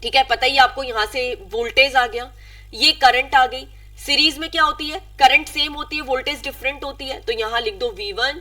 ठीक है, पता ही आपको, यहां से वोल्टेज आ गया, ये करंट आ गई। सीरीज में क्या होती है, करंट सेम होती है, वोल्टेज डिफरेंट होती है, तो यहां लिख दो V1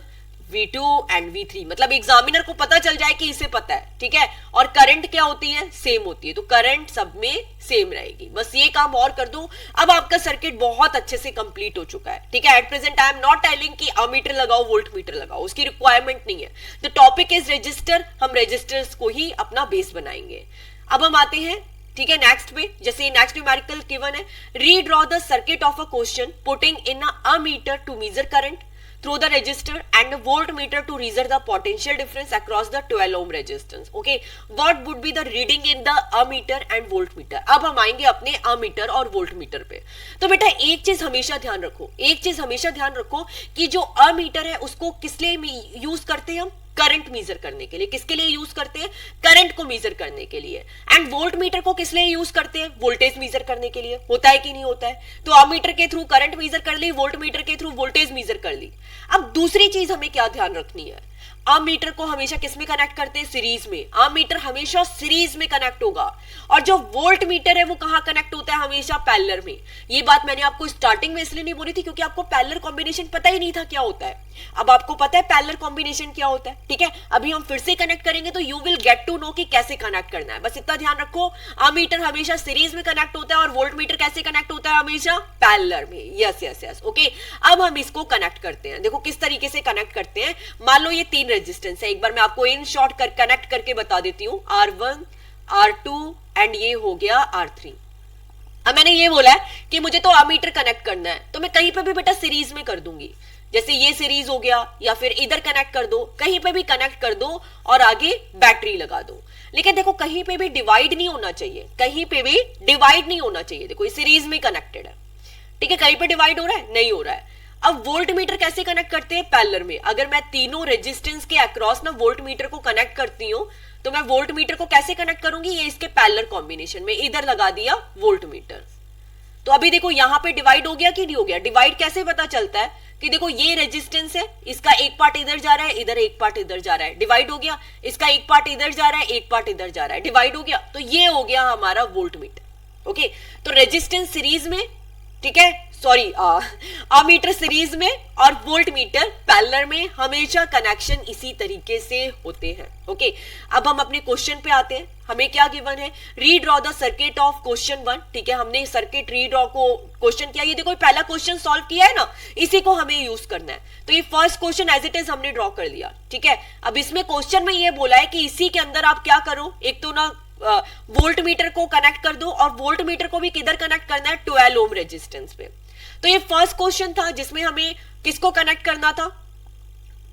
V2 एंड V3, मतलब एग्जामिनर को पता चल जाए कि इसे पता है, ठीक है। और करंट क्या होती है, सेम होती है, तो करंट सब में सेम रहेगी। बस ये काम और कर दो, अब आपका सर्किट बहुत अच्छे से कंप्लीट हो चुका है, ठीक है। At present I am not telling कि अमीटर लगाओ वोल्ट मीटर लगाओ, उसकी रिक्वायरमेंट नहीं है। द टॉपिक इज रजिस्टर, हम रजिस्टर्स को ही अपना बेस बनाएंगे। अब हम आते हैं, ठीक है, नेक्स्ट पे। जैसे नेक्स्ट न्यूमेरिकल गिवन है, redraw the circuit of a question putting in ammeter to measure current through the resistor and a voltmeter to measure the potential difference across the 12 ohm resistance. Okay, what would be the reading in the ammeter and voltmeter? अब हम आएंगे अपने ammeter और voltmeter पे। तो बेटा एक चीज हमेशा ध्यान रखो, एक चीज हमेशा ध्यान रखो कि जो ammeter है उसको किस लिए यूज करते हैं हम, करंट मेजर करने के लिए। किसके लिए यूज करते हैं, करंट को मेजर करने के लिए। एंड वोल्ट मीटर को किस लिए यूज करते हैं, वोल्टेज मेजर करने के लिए। होता है कि नहीं होता है, तो अमीटर के थ्रू करंट मेजर कर ली, वोल्ट मीटर के थ्रू वोल्टेज मेजर कर ली। अब दूसरी चीज हमें क्या ध्यान रखनी है, अमीटर को हमेशा किस में कनेक्ट करते हैं, सीरीज में। अमीटर हमेशा सीरीज में कनेक्ट होगा, और जो वोल्ट मीटर है वो कहां कनेक्ट होता है, हमेशा पैरेलल में। ये बात मैंने आपको स्टार्टिंग में इसलिए नहीं बोली थी क्योंकि आपको पैरेलल कॉम्बिनेशन पता ही नहीं था क्या होता है। अब आपको पता है पैरेलल कॉम्बिनेशन क्या होता है, ठीक है। अभी हम फिर से कनेक्ट करेंगे तो you will get to know कि कैसे कनेक्ट करना है। बस इतना ध्यान रखो, अमीटर हमेशा सीरीज में कनेक्ट होता है और वोल्ट मीटर कैसे कनेक्ट होता है, हमेशा पैरेलल में। Yes yes yes, okay. अब हम इसको कनेक्ट करते हैं, देखो किस तरीके से कनेक्ट करते हैं। मान लो ये 3 रेजिस्टेंस है, एक बार मैं आपको इन शॉर्ट कनेक्ट करके बता देती हूँ, R1 R2 एंड ये हो गया R3। अब मैंने ये बोला है कि मुझे तो अमीटर कनेक्ट करना है, तो मैं कहीं पे भी बेटा सीरीज में कर दूंगी। जैसे ये सीरीज हो गया, या फिर इधर कनेक्ट कर दो, कहीं पे भी कनेक्ट कर दो और आगे बैटरी लगा दो। लेकिन देखो कहीं पे भी डिवाइड नहीं होना चाहिए, कहीं पे भी डिवाइड नहीं होना चाहिए। देखो ये सीरीज में कनेक्टेड है, ठीक है, कहीं पे डिवाइड हो रहा है, नहीं हो रहा है। अब वोल्ट मीटर कैसे कनेक्ट करते हैं, पैरेलल में। अगर मैं तीनों रेजिस्टेंस के अक्रॉस ना वोल्ट मीटर को कनेक्ट करती हूँ, तो मैं वोल्ट मीटर को कैसे कनेक्ट करूंगी, ये इसके पैरेलल कॉम्बिनेशन में इधर लगा दिया वोल्ट मीटर। तो अभी देखो यहां पे डिवाइड हो गया कि नहीं हो गया। डिवाइड कैसे पता चलता है कि देखो ये रेजिस्टेंस है, इसका एक पार्ट इधर जा रहा है, इधर एक पार्ट इधर जा रहा है, डिवाइड हो गया। इसका एक पार्ट इधर जा रहा है, एक पार्ट इधर जा रहा है, डिवाइड हो गया। तो ये हो गया हमारा वोल्ट मीटर। ओके, तो रेजिस्टेंस सीरीज में, ठीक है, सॉरी अमीटर सीरीज में और वोल्ट मीटर पैरेलल में, हमेशा कनेक्शन इसी तरीके से होते हैं। ओके, अब हम अपने क्वेश्चन पे आते हैं। हमें क्या गिवन है, redraw the circuit of question 1, ठीक है। हमने सर्किट रीड्रॉ को क्वेश्चन किया, ये देखो पहला क्वेश्चन सॉल्व किया है ना, इसी को हमें यूज करना है। तो ये first question as it is हमने ड्रॉ कर लिया, ठीक है। अब इसमें क्वेश्चन में ये बोला है कि इसी के अंदर आप क्या करो, एक तो ना वोल्ट मीटर को कनेक्ट कर दो, और वोल्ट मीटर को भी किधर कनेक्ट करना है, 12 ओम रेजिस्टेंस पे। तो ये फर्स्ट क्वेश्चन था जिसमें हमें किसको कनेक्ट करना था,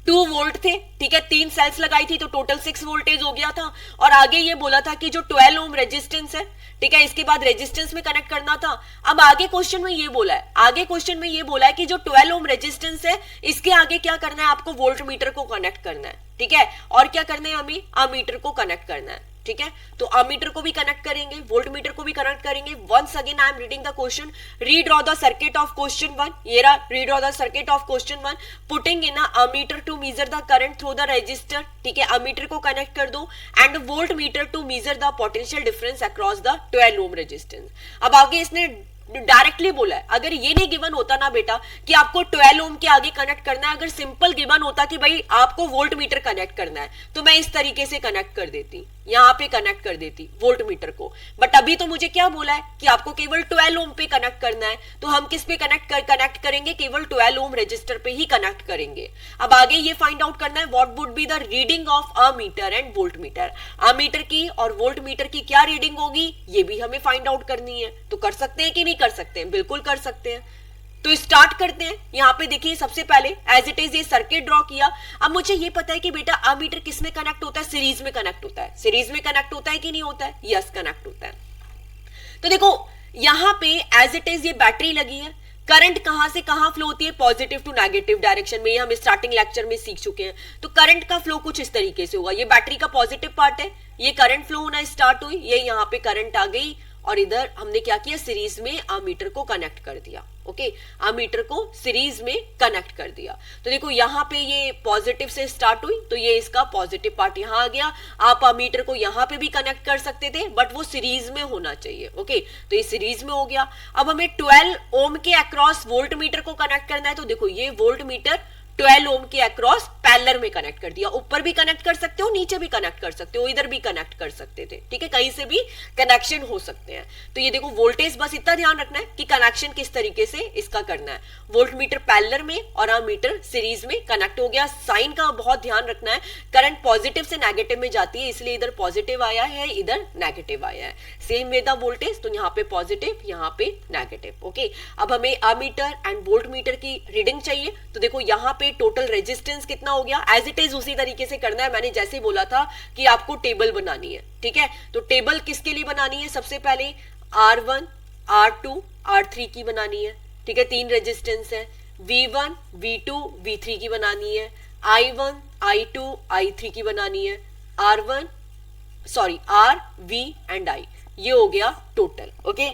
2 वोल्ट थे, ठीक है, 3 सेल्स लगाई थी तो टोटल 6 वोल्टेज हो गया था। और आगे ये बोला था कि जो 12 ओम रेजिस्टेंस है, ठीक है, इसके बाद रेजिस्टेंस में कनेक्ट करना था। अब आगे क्वेश्चन में ये बोला है, आगे क्वेश्चन में ये बोला है कि जो 12 ओम रेजिस्टेंस है, इसके आगे क्या करना है, आपको वोल्ट मीटर को कनेक्ट करना है, ठीक है। और क्या करना है, हमें अमीटर को कनेक्ट करना है, ठीक है। तो अमीटर को भी कनेक्ट करेंगे, वोल्ट मीटर को भी कनेक्ट करेंगे। Once again I am reading the question, redraw the circuit of question 1, ये रहा, redraw the circuit of question 1, putting in a ammeter to measure the current through the resistor, ठीक है, ammeter को connect कर दो, and volt meter to measure the potential difference across the 12 ohm resistance. अब आगे इसने डायरेक्टली बोला है, अगर ये नहीं गिवन होता ना बेटा कि आपको 12 ओम के आगे कनेक्ट करना है, अगर सिंपल गिवन होता कि भाई आपको वोल्ट मीटर कनेक्ट करना है, तो मैं इस तरीके से कनेक्ट कर देती, यहां पे कनेक्ट कर देती वोल्ट मीटर को। बट अभी तो मुझे क्या बोला है कि आपको केवल 12 ओम पे कनेक्ट करना है, तो हम किस पे कनेक्ट करेंगे, केवल 12 ओम रजिस्टर पे ही कनेक्ट करेंगे। अब आगे ये फाइंड आउट करना है what would be the reading of ammeter and volt meter. Ammeter की और वोल्ट मीटर की क्या रीडिंग होगी, ये भी हमें फाइंड आउट करनी है। तो कर सकते हैं कि नहीं कर सकते हैं, बिल्कुल कर सकते हैं। तो स्टार्ट करते हैं। यहाँ पे देखिए सबसे पहले एज इट इज ये सर्किट ड्रॉ किया। अब मुझे ये पता है कि बेटा अमीटर किस में कनेक्ट होता है, सीरीज में कनेक्ट होता है। सीरीज में कनेक्ट होता है कि नहीं होता है, यस कनेक्ट होता है। तो देखो यहाँ पे एज इट इज ये बैटरी लगी है, करंट कहां से कहां फ्लो होती है, पॉजिटिव टू नेगेटिव डायरेक्शन में, ये हम स्टार्टिंग लेक्चर में सीख चुके हैं। तो करंट का फ्लो कुछ इस तरीके से होगा, ये बैटरी का पॉजिटिव पार्ट है, ये करंट फ्लो होना स्टार्ट हुई, ये यहाँ पे करंट आ गई, और इधर हमने क्या किया, सीरीज में अमीटर को कनेक्ट कर दिया। ओके, अमीटर को सीरीज में कनेक्ट कर दिया। तो देखो यहाँ पे ये पॉजिटिव से स्टार्ट हुई, तो ये इसका पॉजिटिव पार्ट यहाँ आ गया। आप अमीटर को यहाँ पे भी कनेक्ट कर सकते थे, बट वो सीरीज में होना चाहिए। ओके, तो ये सीरीज में हो गया। अब हमें 12 ओम के अक्रॉस वोल्ट मीटर को कनेक्ट करना है, तो देखो ये वोल्ट मीटर 12 ओम के अक्रॉस पैरेलल में कनेक्ट कर दिया। ऊपर भी कनेक्ट कर सकते हो, नीचे भी कनेक्ट कर सकते हो, इधर भी कनेक्ट कर सकते थे, ठीक है, कहीं से भी कनेक्शन हो सकते हैं। तो ये देखो वोल्टेज, बस इतना ध्यान रखना है कि कनेक्शन किस तरीके से इसका करना है। वोल्ट मीटर पैरेलल में और मीटर सीरीज में कनेक्ट हो गया। साइन का बहुत ध्यान रखना है, करंट पॉजिटिव से नेगेटिव में जाती है, इसलिए इधर पॉजिटिव आया है, इधर नेगेटिव आया है। सेम वे द वोल्टेज, तो यहाँ पे पॉजिटिव, यहाँ पे नेगेटिव। ओके, अब हमें अमीटर एंड वोल्ट मीटर की रीडिंग चाहिए। तो देखो यहाँ पे टोटल रेजिस्टेंस कितना हो गया, एज इट इज उसी तरीके से करना है। मैंने जैसे बोला था कि आपको टेबल बनानी है, ठीक है। तो टेबल किसके लिए बनानी है, सबसे पहले R1, R2, R3 की बनानी है, ठीक है। 3 रेजिस्टेंस है, V1, V2, V3 की बनानी है, I1, I2, I3 की बनानी है, R, V एंड I, ये हो गया टोटल। ओके,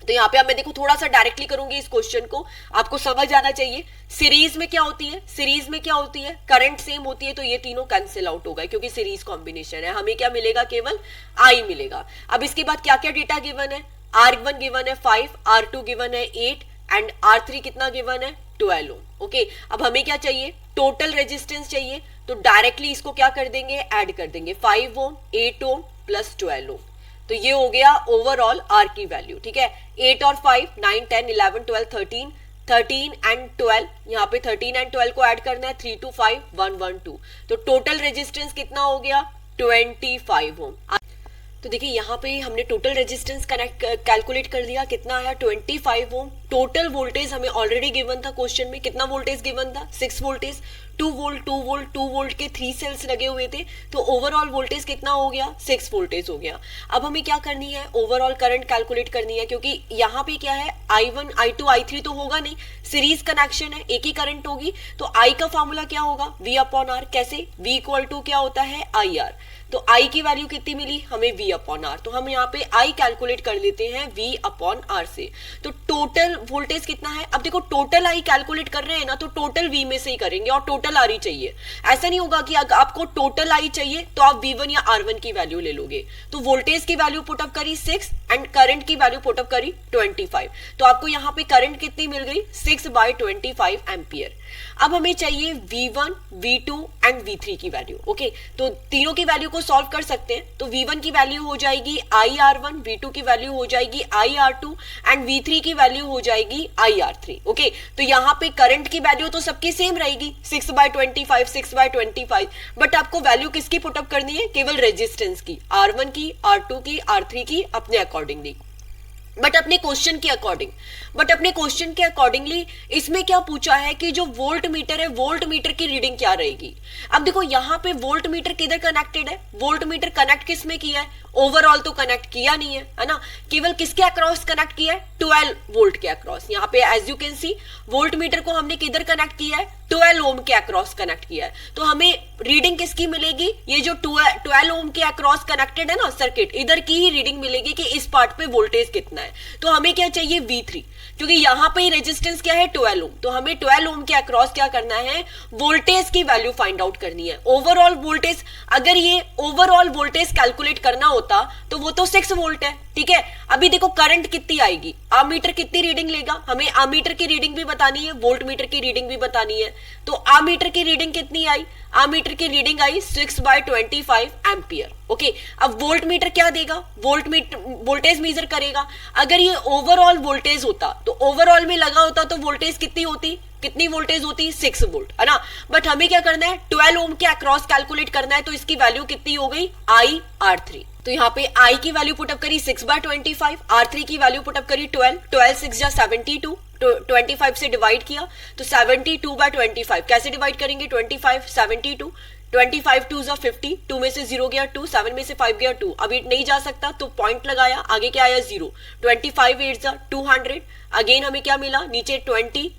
तो यहाँ पे अब मैं देखो थोड़ा सा डायरेक्टली करूंगी इस क्वेश्चन को, आपको समझ आना चाहिए। सीरीज में क्या होती है, सीरीज में क्या होती है, करंट सेम होती है, तो ये तीनों कैंसिल आउट हो गए क्योंकि सीरीज कॉम्बिनेशन है। हमें क्या मिलेगा, केवल I मिलेगा। अब इसके बाद क्या क्या डेटा गिवन है, R1 गिवन है 5, R2 गिवन है 8 एंड R3 कितना गिवन है, 12 ओम। ओके, अब हमें क्या चाहिए, टोटल रेजिस्टेंस चाहिए। तो डायरेक्टली इसको क्या कर देंगे, ऐड कर देंगे, 5 ओम, 8 ओम प्लस 12 ओम। तो ये हो गया ओवरऑल आर की वैल्यू, ठीक है। 8 और 5, 9, 10, 11, 12, 13 एंड 12, यहाँ पे 13 एंड 12 को ऐड करना है, 3, 2, 5, 1, 1, 2। तो टोटल रेजिस्टेंस कितना हो गया, 25 ओम। तो देखिए यहाँ पे हमने टोटल रेजिस्टेंस कनेक्ट कैलकुलेट कर दिया, कितना आया, 25 ओम। टोटल वोल्टेज हमें ऑलरेडी गिवन था क्वेश्चन में, कितना वोल्टेज गिवन था, 6 वोल्टेज, 2 वोल्ट 2 वोल्ट 2 वोल्ट के 3 सेल्स लगे हुए थे, तो ओवरऑल वोल्टेज कितना हो गया, 6 वोल्टेज हो गया। अब हमें क्या करनी है, ओवरऑल करंट कैलकुलेट करनी है, क्योंकि यहाँ पे क्या है, I1, I2, I3 तो होगा नहीं, सीरीज कनेक्शन है, एक ही करंट होगी। तो I का फॉर्मूला क्या होगा, V अपॉन R। कैसे, V इक्वल टू क्या होता है, IR। तो I की वैल्यू कितनी मिली हमें, V अपॉन R। तो हम यहाँ पे I कैलकुलेट कर लेते हैं V अपॉन R से। तो टोटल वोल्टेज कितना है, अब देखो टोटल I कैलकुलेट कर रहे हैं ना, तो टोटल V में से ही करेंगे और टोटल R ही चाहिए। ऐसा नहीं होगा कि अगर आपको टोटल I चाहिए तो आप V1 या R1 की वैल्यू ले लोगे। तो वोल्टेज की वैल्यू पुटअप करी 6 एंड करंट की वैल्यू पुटअप करी 25। तो आपको यहाँ पे करंट कितनी मिल गई, 6/25 एम्पियर। अब हमें चाहिए V1, V2 एंड V3 की वैल्यू। ओके, तो तीनों की वैल्यू को सॉल्व कर सकते हैं। तो V1 की वैल्यू हो जाएगी IR1, V2 की वैल्यू हो जाएगी IR2 एंड V3 की वैल्यू हो जाएगी IR3। ओके, तो यहाँ पे करंट की वैल्यू तो सबकी सेम रहेगी, 6/25, 6/25, बट आपको वैल्यू किसकी पुटअप करनी है, केवल रेजिस्टेंस की, R1 की, R2 की, R3 की, अपने अकॉर्डिंगली, बट अपने क्वेश्चन के अकॉर्डिंगली इसमें क्या पूछा है कि जो वोल्ट मीटर है, वोल्ट मीटर की रीडिंग क्या रहेगी। अब देखो यहाँ पे वोल्ट मीटर किधर कनेक्टेड है, वोल्ट मीटर कनेक्ट किस में किया है, ओवरऑल तो कनेक्ट किया नहीं है ना, केवल किसके अक्रॉस कनेक्ट किया है, 12 वोल्ट के अक्रॉस। यहाँ पे as you can see volt meter को हमने किधर कनेक्ट किया है, 12 ओम के अक्रॉस कनेक्ट किया है। तो हमें रीडिंग किसकी मिलेगी, ये जो 12 ओम के अक्रॉस कनेक्टेड है ना सर्किट, इधर की ही रीडिंग मिलेगी कि इस पार्ट पे वोल्टेज कितना है। तो हमें क्या चाहिए, V3, क्योंकि यहाँ पे रेजिस्टेंस क्या है, 12 ओम। तो हमें 12 ओम के अक्रॉस क्या करना है, वोल्टेज की वैल्यू फाइंड आउट करनी है। ओवरऑल वोल्टेज, अगर ये ओवरऑल वोल्टेज कैलकुलेट करना होता तो वो तो 6 वोल्ट है, ठीक है। अभी देखो करंट कितनी आएगी, आमीटर कितनी रीडिंग लेगा, हमें आमीटर की रीडिंग भी बतानी है, वोल्ट मीटर की रीडिंग भी बतानी है। तो आमीटर की रीडिंग कितनी आई, आमीटर की रीडिंग आई 6/25 एम्पियर। ओके, अब वोल्ट मीटर क्या देगा, वोल्टेज मेजर करेगा। अगर ये ओवरऑल वोल्टेज होता तो ओवरऑल में लगा होता तो वोल्टेज कितनी होती, कितनी वोल्टेज होती, 6 वोल्ट, है ना। बट हमें क्या करना है, 12 ओम के अक्रॉस कैलकुलेट करना है, तो इसकी वैल्यू कितनी हो गई, IR3। तो यहाँ पे I की वैल्यू पुटअप करी 6/25, R3 की वैल्यू पुटअप करी 12 6 जा 72, 25 से डिवाइड किया तो 72/25। कैसे डिवाइड करेंगे, 25 72, 25 2 जा 50, 2 में से 0 गया 2, 7 में से 5 गया 2, अभी नहीं जा सकता तो पॉइंट लगाया, आगे क्या आया 0, 25 8 जा 200, अगेन हमें क्या मिला, नीचे 20,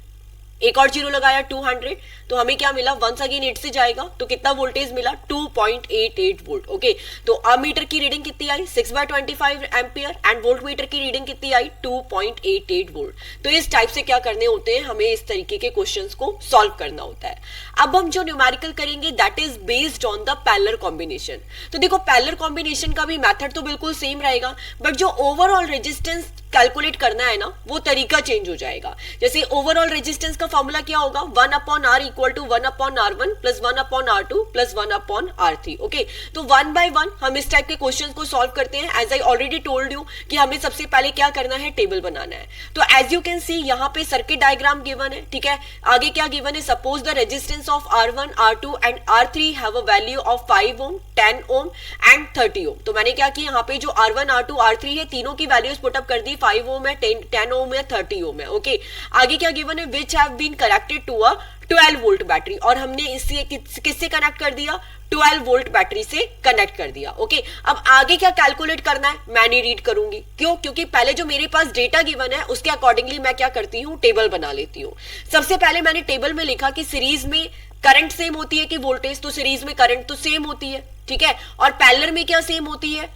एक और 0 लगाया 200, तो हमें क्या मिला, वंस अगेन 8 से जाएगा तो कितना वोल्टेज मिला, 2.88 वोल्ट। ओके, तो अमीटर की रीडिंग कितनी आई, 6/25 एम्पियर एंड वोल्ट मीटर की रीडिंग कितनी आई, 2.88 वोल्ट। तो इस टाइप से क्या करने होते हैं, हमें इस तरीके के क्वेश्चंस को सॉल्व करना होता है। अब हम जो न्यूमेरिकल करेंगे that is based on the parallel combination. तो देखो पैरेलल कॉम्बिनेशन का भी मेथड तो बिल्कुल सेम रहेगा, बट जो ओवरऑल रेजिस्टेंस कैलकुलेट करना है ना वो तरीका चेंज हो जाएगा। जैसे ओवरऑल रेजिस्टेंस का फॉर्मूला क्या होगा, 1/r equal to 1/r1 plus 1/r2 plus 1/r3। Okay, तो 1 by 1 हम इस टाइप के क्वेश्चन को सॉल्व करते हैं। As I already told you कि हमें सबसे पहले क्या करना है, टेबल बनाना है। तो एज यू कैन सी यहाँ पे सर्किट डायग्राम गिवन है, ठीक है। आगे क्या गिवन है, suppose the resistance of R1 R2 and R3 have a value of 5 ohm 10 ohm and 30 ohm. तो मैंने क्या किया, यहाँ पे जो R1 R2 R3 है तीनों की वैल्यूज पुटअप कर दी, 5 ओम है, 10 ओम है, 30 ओम है। ओके, आगे क्या गिवन है, which have been connected to a 12 volt battery, और हमने इससे किससे कनेक्ट कर दिया, 12 वोल्ट बैटरी से कनेक्ट कर दिया। ओके, अब आगे क्या कैलकुलेट करना है, मैं नहीं रीड करूंगी, क्यों, क्योंकि पहले जो मेरे पास डेटा गिवन है उसके अकॉर्डिंगली मैं क्या करती हूँ, टेबल बना लेती हूँ। सबसे पहले मैंने टेबल में लिखा कि सीरीज में करंट सेम होती है कि वोल्टेज, तो सीरीज में करंट तो सेम होती है, ठीक है, और पैरेलल में क्या सेम होती है,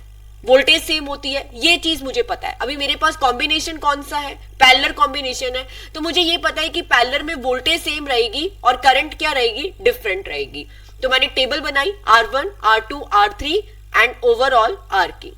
वोल्टेज सेम होती है, ये चीज मुझे पता है। अभी मेरे पास कॉम्बिनेशन कौन सा है, पैरेलल कॉम्बिनेशन है, तो मुझे ये पता है कि पैरेलल में वोल्टेज सेम रहेगी और करंट क्या रहेगी, डिफरेंट रहेगी। तो मैंने टेबल बनाई R1 R2 R3 and overall R की,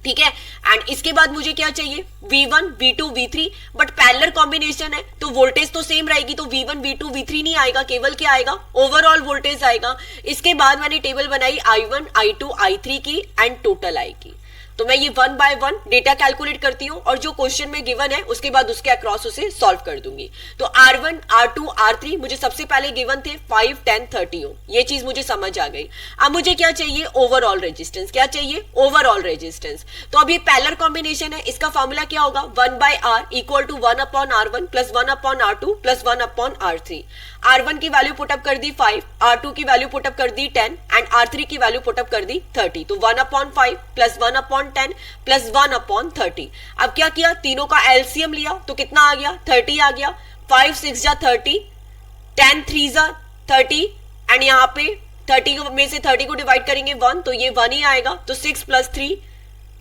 ठीक है। एंड इसके बाद मुझे क्या चाहिए, V1 V2 V3, but parallel combination है तो वोल्टेज तो सेम रहेगी, तो V1 V2 V3 नहीं आएगा, केवल क्या आएगा, ओवरऑल वोल्टेज आएगा। इसके बाद मैंने टेबल बनाई I1 I2 I3 की एंड टोटल I की। तो मैं ये 1 by 1 डेटा कैलकुलेट करती हूँ और जो क्वेश्चन में गिवन है उसके बाद उसके अक्रॉस उसे सॉल्व कर दूंगी। तो R1 R2 R3 मुझे सबसे पहले गिवन थे 5 10 30 ओम, ये चीज मुझे समझ आ गई। अब मुझे क्या चाहिए, ओवरऑल रेजिस्टेंस, क्या चाहिए, ओवरऑल रेजिस्टेंस। तो अब ये पैरेलल कॉम्बिनेशन है, इसका फॉर्मूला क्या होगा, 1 by r equal to 1/r1 plus 1/r2 plus 1/r3। R1 की वैल्यू पुटअप कर दी 5, R2 की वैल्यू पुटअप कर दी 10 एंड R3 की वैल्यू पुटअप कर दी 30। तो 1/5 प्लस 1/10 प्लस 1/30। अब क्या किया, तीनों का एलसीएम लिया तो कितना आ गया, 30 आ गया। 5 6 जा 30, 10 3 जा 30 एंड यहाँ पे 30 में से 30 को डिवाइड करेंगे 1, तो ये 1 ही आएगा। तो 6 प्लस 3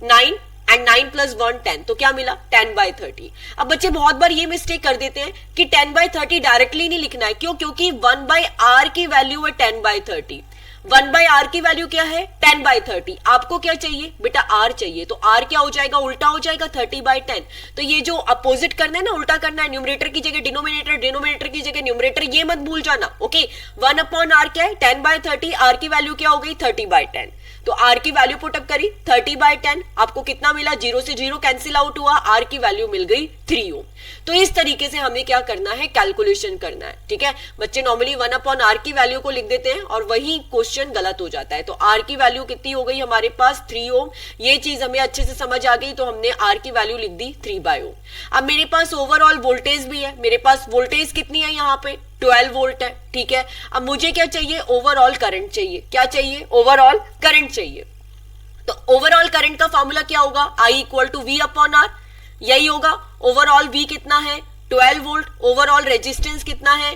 9 एंड 9 प्लस 1 10, तो क्या मिला, 10 by 30। अब बच्चे बहुत बार ये मिस्टेक कर देते हैं कि 10 by 30 डायरेक्टली नहीं लिखना है, क्यों, क्योंकि 1 by r की वैल्यू है 10 by 30। 1 by r की वैल्यू क्या है, 10 by 30। आपको क्या चाहिए बेटा, r चाहिए, तो r क्या हो जाएगा, उल्टा हो जाएगा, 30 by 10। तो ये जो अपोजिट करना है ना, उल्टा करना है, न्यूमरेटर की जगह डिनोमिनेटर, डिनोमिनेटर की जगह न्यूमरेटर, ये मत भूल जाना। ओके, 1/r क्या है, 10 by 30, r की वैल्यू क्या हो गई, 30 by 10। तो r की वैल्यू पुटअप करी 30 by 10, आपको कितना मिला, 0 से 0 कैंसिल आउट हुआ, r की वैल्यू मिल गई 3 ओम। तो इस तरीके से हमें क्या करना है, कैलकुलेशन करना है, ठीक है। बच्चे नॉर्मली 1/r की वैल्यू को लिख देते हैं और वही क्वेश्चन गलत हो जाता है। तो r की वैल्यू कितनी हो गई हमारे पास, 3 ओम। ये चीज हमें अच्छे से समझ आ गई, तो हमने r की वैल्यू लिख दी 3 by ओम। अब मेरे पास ओवरऑल वोल्टेज भी है, मेरे पास वोल्टेज कितनी है, यहाँ पे 12 वोल्ट है, ठीक है। अब मुझे क्या चाहिए, ओवरऑल करंट चाहिए, क्या चाहिए, ओवरऑल करंट चाहिए। तो ओवरऑल करंट का फॉर्मूला क्या होगा, I इक्वल टू V/R, यही होगा। ओवरऑल V कितना है, 12 वोल्ट, ओवरऑल रेजिस्टेंस कितना है,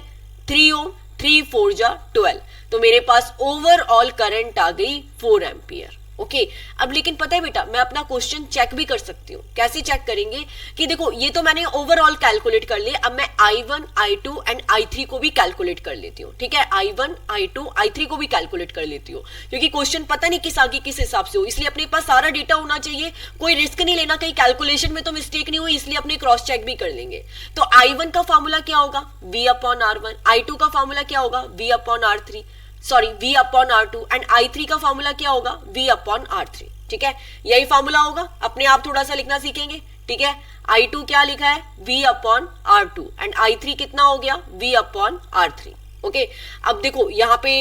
3 ओम, 3 4 जा 12, तो मेरे पास ओवरऑल करंट आ गई 4 एम्पियर। ओके, अब लेकिन पता है बेटा, मैं अपना क्वेश्चन चेक भी कर सकती हूँ। कैसे चेक करेंगे कि देखो, ये तो मैंने ओवरऑल कैलकुलेट कर लिया, अब मैं I1 I2 एंड I3 को भी कैलकुलेट कर लेती हूँ, ठीक है। I1 I2 I3 को भी कैलकुलेट कर लेती हूँ, क्योंकि क्वेश्चन पता नहीं किस आगे किस हिसाब से हो, इसलिए अपने पास सारा डेटा होना चाहिए, कोई रिस्क नहीं लेना, कहीं कैलकुलेशन में तो मिस्टेक नहीं हुई, इसलिए अपने क्रॉस चेक भी कर लेंगे। तो I1 का फॉर्मूला क्या होगा, V/R1, I2 का फॉर्मूला क्या होगा, V/R3, sorry V/R2 and I3 का फॉर्मूला क्या होगा, V/R3, ठीक है। यही फॉर्मूला होगा, अपने आप थोड़ा सा लिखना सीखेंगे, ठीक है। I2 क्या लिखा है, V/R2 एंड I3 कितना हो गया, V/R3। ओके, अब देखो यहाँ पे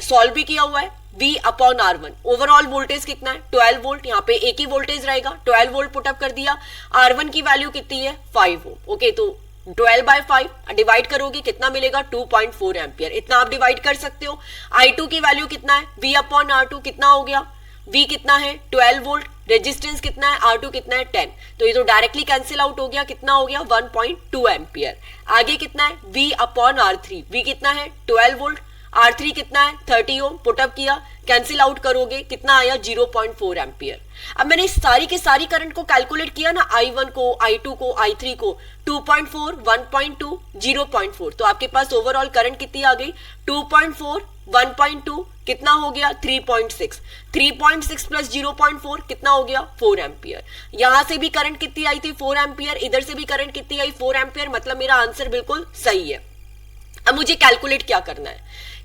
सॉल्व भी किया हुआ है, V/R1 ओवरऑल वोल्टेज कितना है, 12 वोल्ट, यहाँ पे एक ही वोल्टेज रहेगा, 12 वोल्ट पुटअप कर दिया। R1 की वैल्यू कितनी है, 5 ओम। ओके, तो 12 by 5 डिवाइड करोगे कितना मिलेगा, 2.4 एम्पियर, इतना आप डिवाइड कर सकते हो। I2 की वैल्यू कितना है, V/R2 कितना हो गया, V कितना है 12 वोल्ट, रेजिस्टेंस कितना है, R2 कितना है 10, तो ये तो डायरेक्टली कैंसिल आउट हो गया, कितना हो गया 1.2 एम्पियर। आगे कितना है V/R3, V कितना है 12 वोल्ट, R3 कितना है 30 ओम, पुटअप किया, कैंसिल आउट करोगे कितना आया 0.4 एम्पियर। अब मैंने सारी के सारी करंट को कैलकुलेट किया ना, I1 को, I2 को, I3 को, 2.4, 1.2, 0.4, तो आपके पास ओवरऑल करंट कितनी आ गई, 2.4, 1.2, कितना हो गया 3.6, 3.6 प्लस 0.4 कितना हो गया 4 एम्पियर। यहां से भी करंट कितनी आई थी 4 एम्पियर, इधर से भी करंट कितनी आई 4 एम्पियर, मतलब मेरा आंसर बिल्कुल सही है। अब मुझे कैलकुलेट क्या करना है,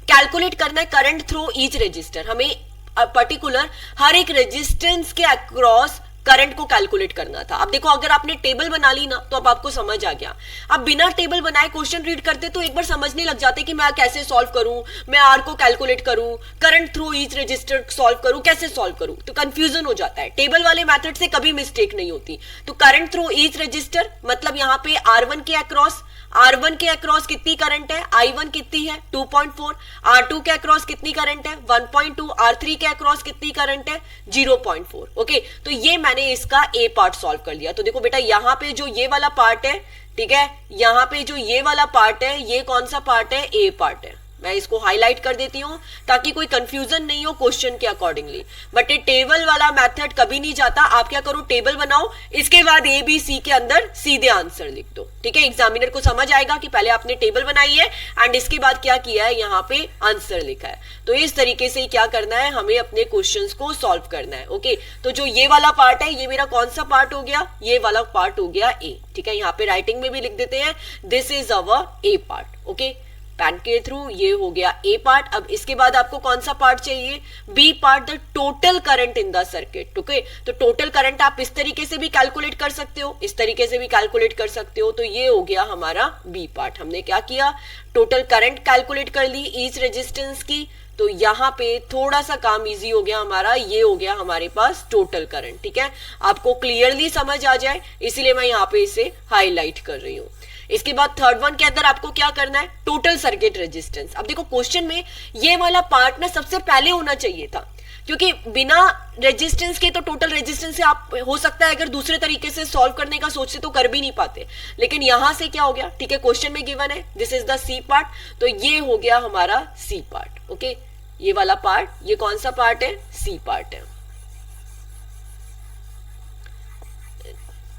कैलकुलेट करना है करंट थ्रू ईच रजिस्टर। हमें पर्टिकुलर हर एक रेजिस्टेंस के अक्रॉस करंट को कैलकुलेट करना था। अब देखो अगर आपने टेबल बना ली ना तो अब आपको समझ आ गया। अब बिना टेबल बनाए क्वेश्चन रीड करते तो एक बार समझने लग जाते कि मैं कैसे सॉल्व करूं, मैं आर को कैलकुलेट करूं, current through each resistor solve करूं, कैसे सॉल्व करूं, तो कंफ्यूजन हो जाता है। टेबल वाले मेथड से कभी मिस्टेक नहीं होती। तो करंट थ्रू ईच रजिस्टर मतलब यहाँ पे R1 के अक्रॉस, R1 के अक्रॉस कितनी करंट है, I1 कितनी है 2.4, R2 के अक्रॉस कितनी करंट है 1.2, R3 के अक्रॉस कितनी करंट है 0.4। ओके, तो ये मैंने इसका ए पार्ट सॉल्व कर लिया। तो देखो बेटा यहाँ पे जो ये वाला पार्ट है, ठीक है, यहाँ पे जो ये वाला पार्ट है ये कौन सा पार्ट है, ए पार्ट है। मैं इसको हाईलाइट कर देती हूं ताकि कोई कंफ्यूजन नहीं हो क्वेश्चन के अकॉर्डिंगली। बट ये टेबल वाला मेथड कभी नहीं जाता। आप क्या करो, टेबल बनाओ, इसके बाद ए बी सी के अंदर सीधे आंसर लिख दो। ठीक है, एग्जामिनर को समझ आएगा कि पहले आपने टेबल बनाई है एंड इसके बाद क्या किया है, यहाँ पे आंसर लिखा है। तो इस तरीके से क्या करना है, हमें अपने क्वेश्चंस को सॉल्व करना है। ओके, तो जो ये वाला पार्ट है ये मेरा कौन सा पार्ट हो गया, ये वाला पार्ट हो गया ए। ठीक है, यहाँ पे राइटिंग में भी लिख देते हैं this is our A part. Okay, pen के थ्रू ये हो गया ए पार्ट। अब इसके बाद आपको कौन सा पार्ट चाहिए, B part, the total current in the circuit. Okay, तो टोटल करंट आप इस तरीके से भी कैलकुलेट कर सकते हो, इस तरीके से भी कैलकुलेट कर सकते हो। तो ये हो गया हमारा बी पार्ट। हमने क्या किया, टोटल करंट कैलकुलेट कर ली ईच रेजिस्टेंस की। तो यहाँ पे थोड़ा सा काम इजी हो गया हमारा, ये हो गया हमारे पास टोटल करंट। ठीक है, आपको क्लियरली समझ आ जाए इसीलिए मैं यहाँ पे इसे हाईलाइट कर रही हूँ। इसके बाद थर्ड वन के अंदर आपको क्या करना है, टोटल सर्किट रेजिस्टेंस। अब देखो क्वेश्चन में ये वाला पार्ट ना सबसे पहले होना चाहिए था, क्योंकि बिना रेजिस्टेंस के तो टोटल रेजिस्टेंस से आप हो सकता है अगर दूसरे तरीके से सॉल्व करने का सोचते तो कर भी नहीं पाते। लेकिन यहां से क्या हो गया, ठीक है, क्वेश्चन में गिवन है this is the C part, तो ये हो गया हमारा सी पार्ट। ओके, ये वाला पार्ट, ये कौन सा पार्ट है, सी पार्ट है।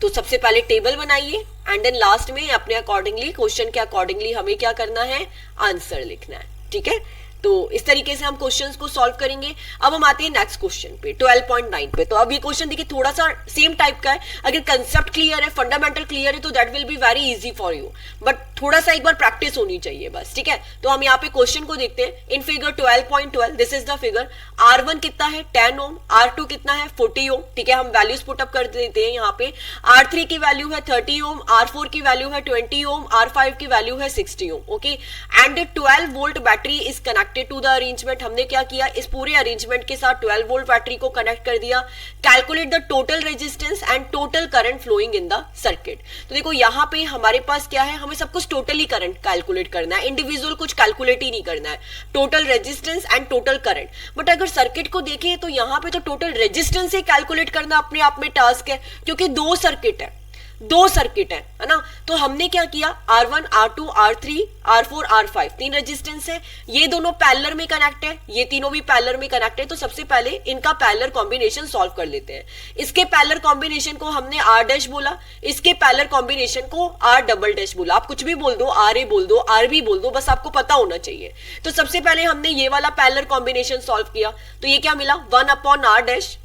तो सबसे पहले टेबल बनाइए एंड देन लास्ट में अपने अकॉर्डिंगली, क्वेश्चन के अकॉर्डिंगली हमें क्या करना है, आंसर लिखना है। ठीक है, तो इस तरीके से हम क्वेश्चंस को सॉल्व करेंगे। अब हम आते हैं नेक्स्ट क्वेश्चन पे 12.9 पे। तो अब ये क्वेश्चन देखिए थोड़ा सा सेम टाइप का है। अगर कंसेप्ट क्लियर है, फंडामेंटल क्लियर है तो that will be very easy for you, but थोड़ा सा एक बार प्रैक्टिस होनी चाहिए बस। ठीक है, तो हम यहाँ पे क्वेश्चन को देखते हैं। In figure 12.12 this is the figure. R1 कितना है 10 ओम, R2 कितना है 40 ओम। ठीक है, हम वैल्यूज पुट अप कर देते हैं यहाँ पे। R3 की वैल्यू है 30 ओम, R4 की वैल्यू है 20 ओम, R5 की वैल्यू है 60 ohm. Okay, and 12 volt battery is connected to the arrangement. हमने क्या किया, इस पूरे अरेंजमेंट के साथ 12 वोल्ट बैटरी को कनेक्ट कर दिया। Calculate the total resistance and total current flowing in the circuit. तो देखो यहाँ पे हमारे पास क्या है, हमें सब कुछ टोटली करंट कैलकुलेट करना है, इंडिविजुअल कुछ कैलकुलेट ही नहीं करना है, total resistance and total current. But अगर सर्किट को देखें तो यहाँ पे तो टोटल रेजिस्टेंस ही कैलकुलेट करना अपने आप में टास्क है, क्योंकि दो सर्किट है ना। तो हमने क्या किया, R1, R2, R3, R4, R5 तीन रेजिस्टेंस है, ये दोनों पैरेलल में कनेक्ट है, ये तीनों भी पैरेलल में कनेक्ट है। तो सबसे पहले इनका पैरेलल कॉम्बिनेशन सॉल्व कर लेते हैं। इसके पैरेलल कॉम्बिनेशन को हमने R डैश बोला, इसके पैरेलल कॉम्बिनेशन को R डबल डैश बोला। आप कुछ भी बोल दो, RA बोल दो, RB बोल दो, बस आपको पता होना चाहिए। तो सबसे पहले हमने ये वाला पैरेलल कॉम्बिनेशन सॉल्व किया, तो ये क्या मिला 1/R डैश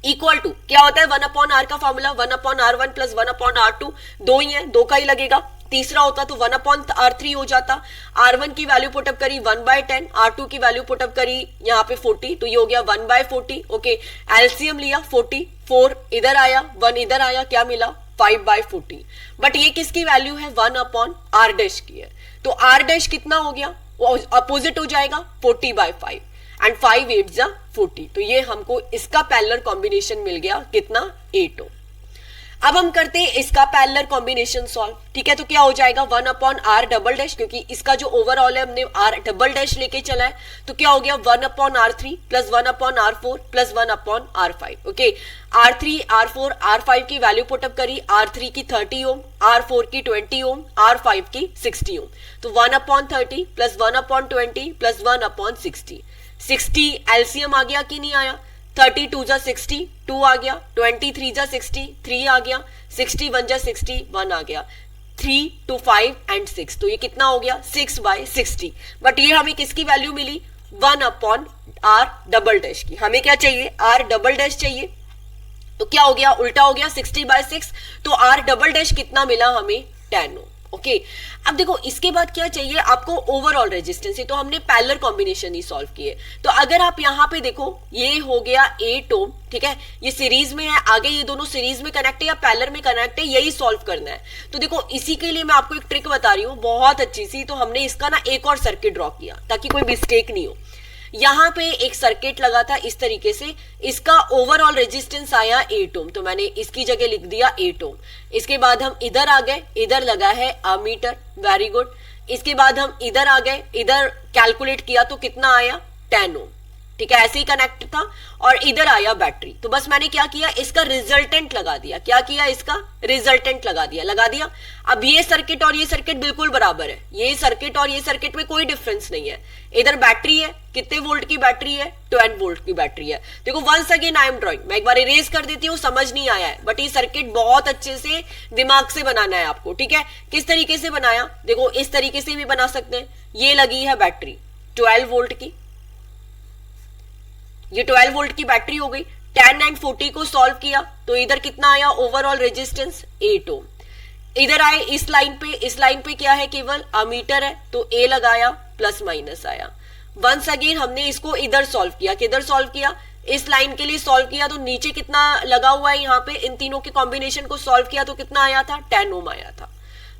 इक्वल टू क्या होता है 1/R का फॉर्मूला 1/R1 प्लस 1/R2, दो ही है, दो का ही लगेगा। तीसरा होता तो 1/R3 हो जाता। R1 की वैल्यू पुटअप करी 1/10, R2 की वैल्यू पुटअप करी यहाँ पे 40, तो ये हो गया 1/40। ओके, एलसीएम लिया 40, 4 इधर आया, 1 इधर आया, क्या मिला 5/40। बट ये किसकी वैल्यू है 1/R डैश की है, तो R डैश कितना हो गया, अपोजिट हो जाएगा 40/5 एंड 5 8 जा 40। तो ये हमको इसका पैरेलल कॉम्बिनेशन मिल गया कितना 8 ओम। अब हम करते हैं इसका पैरेलल कॉम्बिनेशन सॉल्व। ठीक है, तो क्या हो जाएगा 1/R डबल डैश, क्योंकि इसका जो ओवरऑल है हमने R डबल डैश लेके चला है, तो क्या हो गया 1/R3 plus 1/R4 plus 1/R5। Okay, R3, R4, R5 की वैल्यू पुटअप करी, R3 की 30 ओम, R4 की 20 ओम, R5 की 60 ओम। तो 1/30 प्लस 1/20 प्लस 1/60, 60 एलसीएम आ गया कि नहीं आया, 32 जा 60, 2 आ गया, 23 जा 60, 3 आ गया, 61 जा 60, 1 आ गया, 3 2 5 एंड 6, तो ये कितना हो गया 6/60। बट ये हमें किसकी वैल्यू मिली, 1/r डबल डैश की। हमें क्या चाहिए, r डबल डैश चाहिए। तो क्या हो गया, उल्टा हो गया, 60/6। तो r डबल डैश कितना मिला हमें, 10 ओम। ओके अब देखो इसके बाद क्या चाहिए आपको, ओवरऑल रेजिस्टेंस। ये तो हमने पैरेलल कॉम्बिनेशन ही सॉल्व किए। तो अगर आप यहाँ पे देखो, ये हो गया 8 ओम, ठीक है, ये सीरीज में है, आगे ये दोनों सीरीज में कनेक्ट है या पैरेलल में कनेक्ट है, यही सॉल्व करना है। तो देखो इसी के लिए मैं आपको एक ट्रिक बता रही हूँ बहुत अच्छी सी। तो हमने इसका ना एक और सर्किट ड्रॉ किया ताकि कोई मिस्टेक नहीं हो। यहाँ पे एक सर्किट लगा था इस तरीके से, इसका ओवरऑल रेजिस्टेंस आया 8 ओम, तो मैंने इसकी जगह लिख दिया 8 ओम। इसके बाद हम इधर आ गए, इधर लगा है अमीटर, वेरी गुड। इसके बाद हम इधर आ गए, इधर कैलकुलेट किया तो कितना आया, 10 ओम, ठीक है, ऐसे ही कनेक्ट था। और इधर आया बैटरी। तो बस मैंने क्या किया, इसका रिजल्टेंट लगा दिया। क्या किया, इसका रिजल्टेंट लगा दिया। अब ये सर्किट और ये सर्किट बिल्कुल बराबर है, ये सर्किट और ये सर्किट में कोई डिफरेंस नहीं है। इधर बैटरी है, कितने वोल्ट की बैटरी है, 12 वोल्ट की बैटरी है। देखो once again I am drawing, मैं एक बार इरेज कर देती हूँ, समझ नहीं आया है, बट ये सर्किट बहुत अच्छे से दिमाग से बनाना है आपको, ठीक है। किस तरीके से बनाया, देखो इस तरीके से भी बना सकते हैं। ये लगी है बैटरी 12 वोल्ट की, ये 12 वोल्ट की बैटरी हो गई। 10 एंड 40 को सॉल्व किया तो इधर कितना आया, ओवरऑल रेजिस्टेंस 8 ओम। इधर आए इस लाइन पे क्या है, केवल अमीटर है, तो ए लगाया, प्लस माइनस आया। वंस अगेन हमने इसको इधर सॉल्व किया, किधर सॉल्व किया, इस लाइन के लिए सॉल्व किया। तो नीचे कितना लगा हुआ है, यहाँ पे इन तीनों के कॉम्बिनेशन को सॉल्व किया तो कितना आया था, 10 ओम आया था।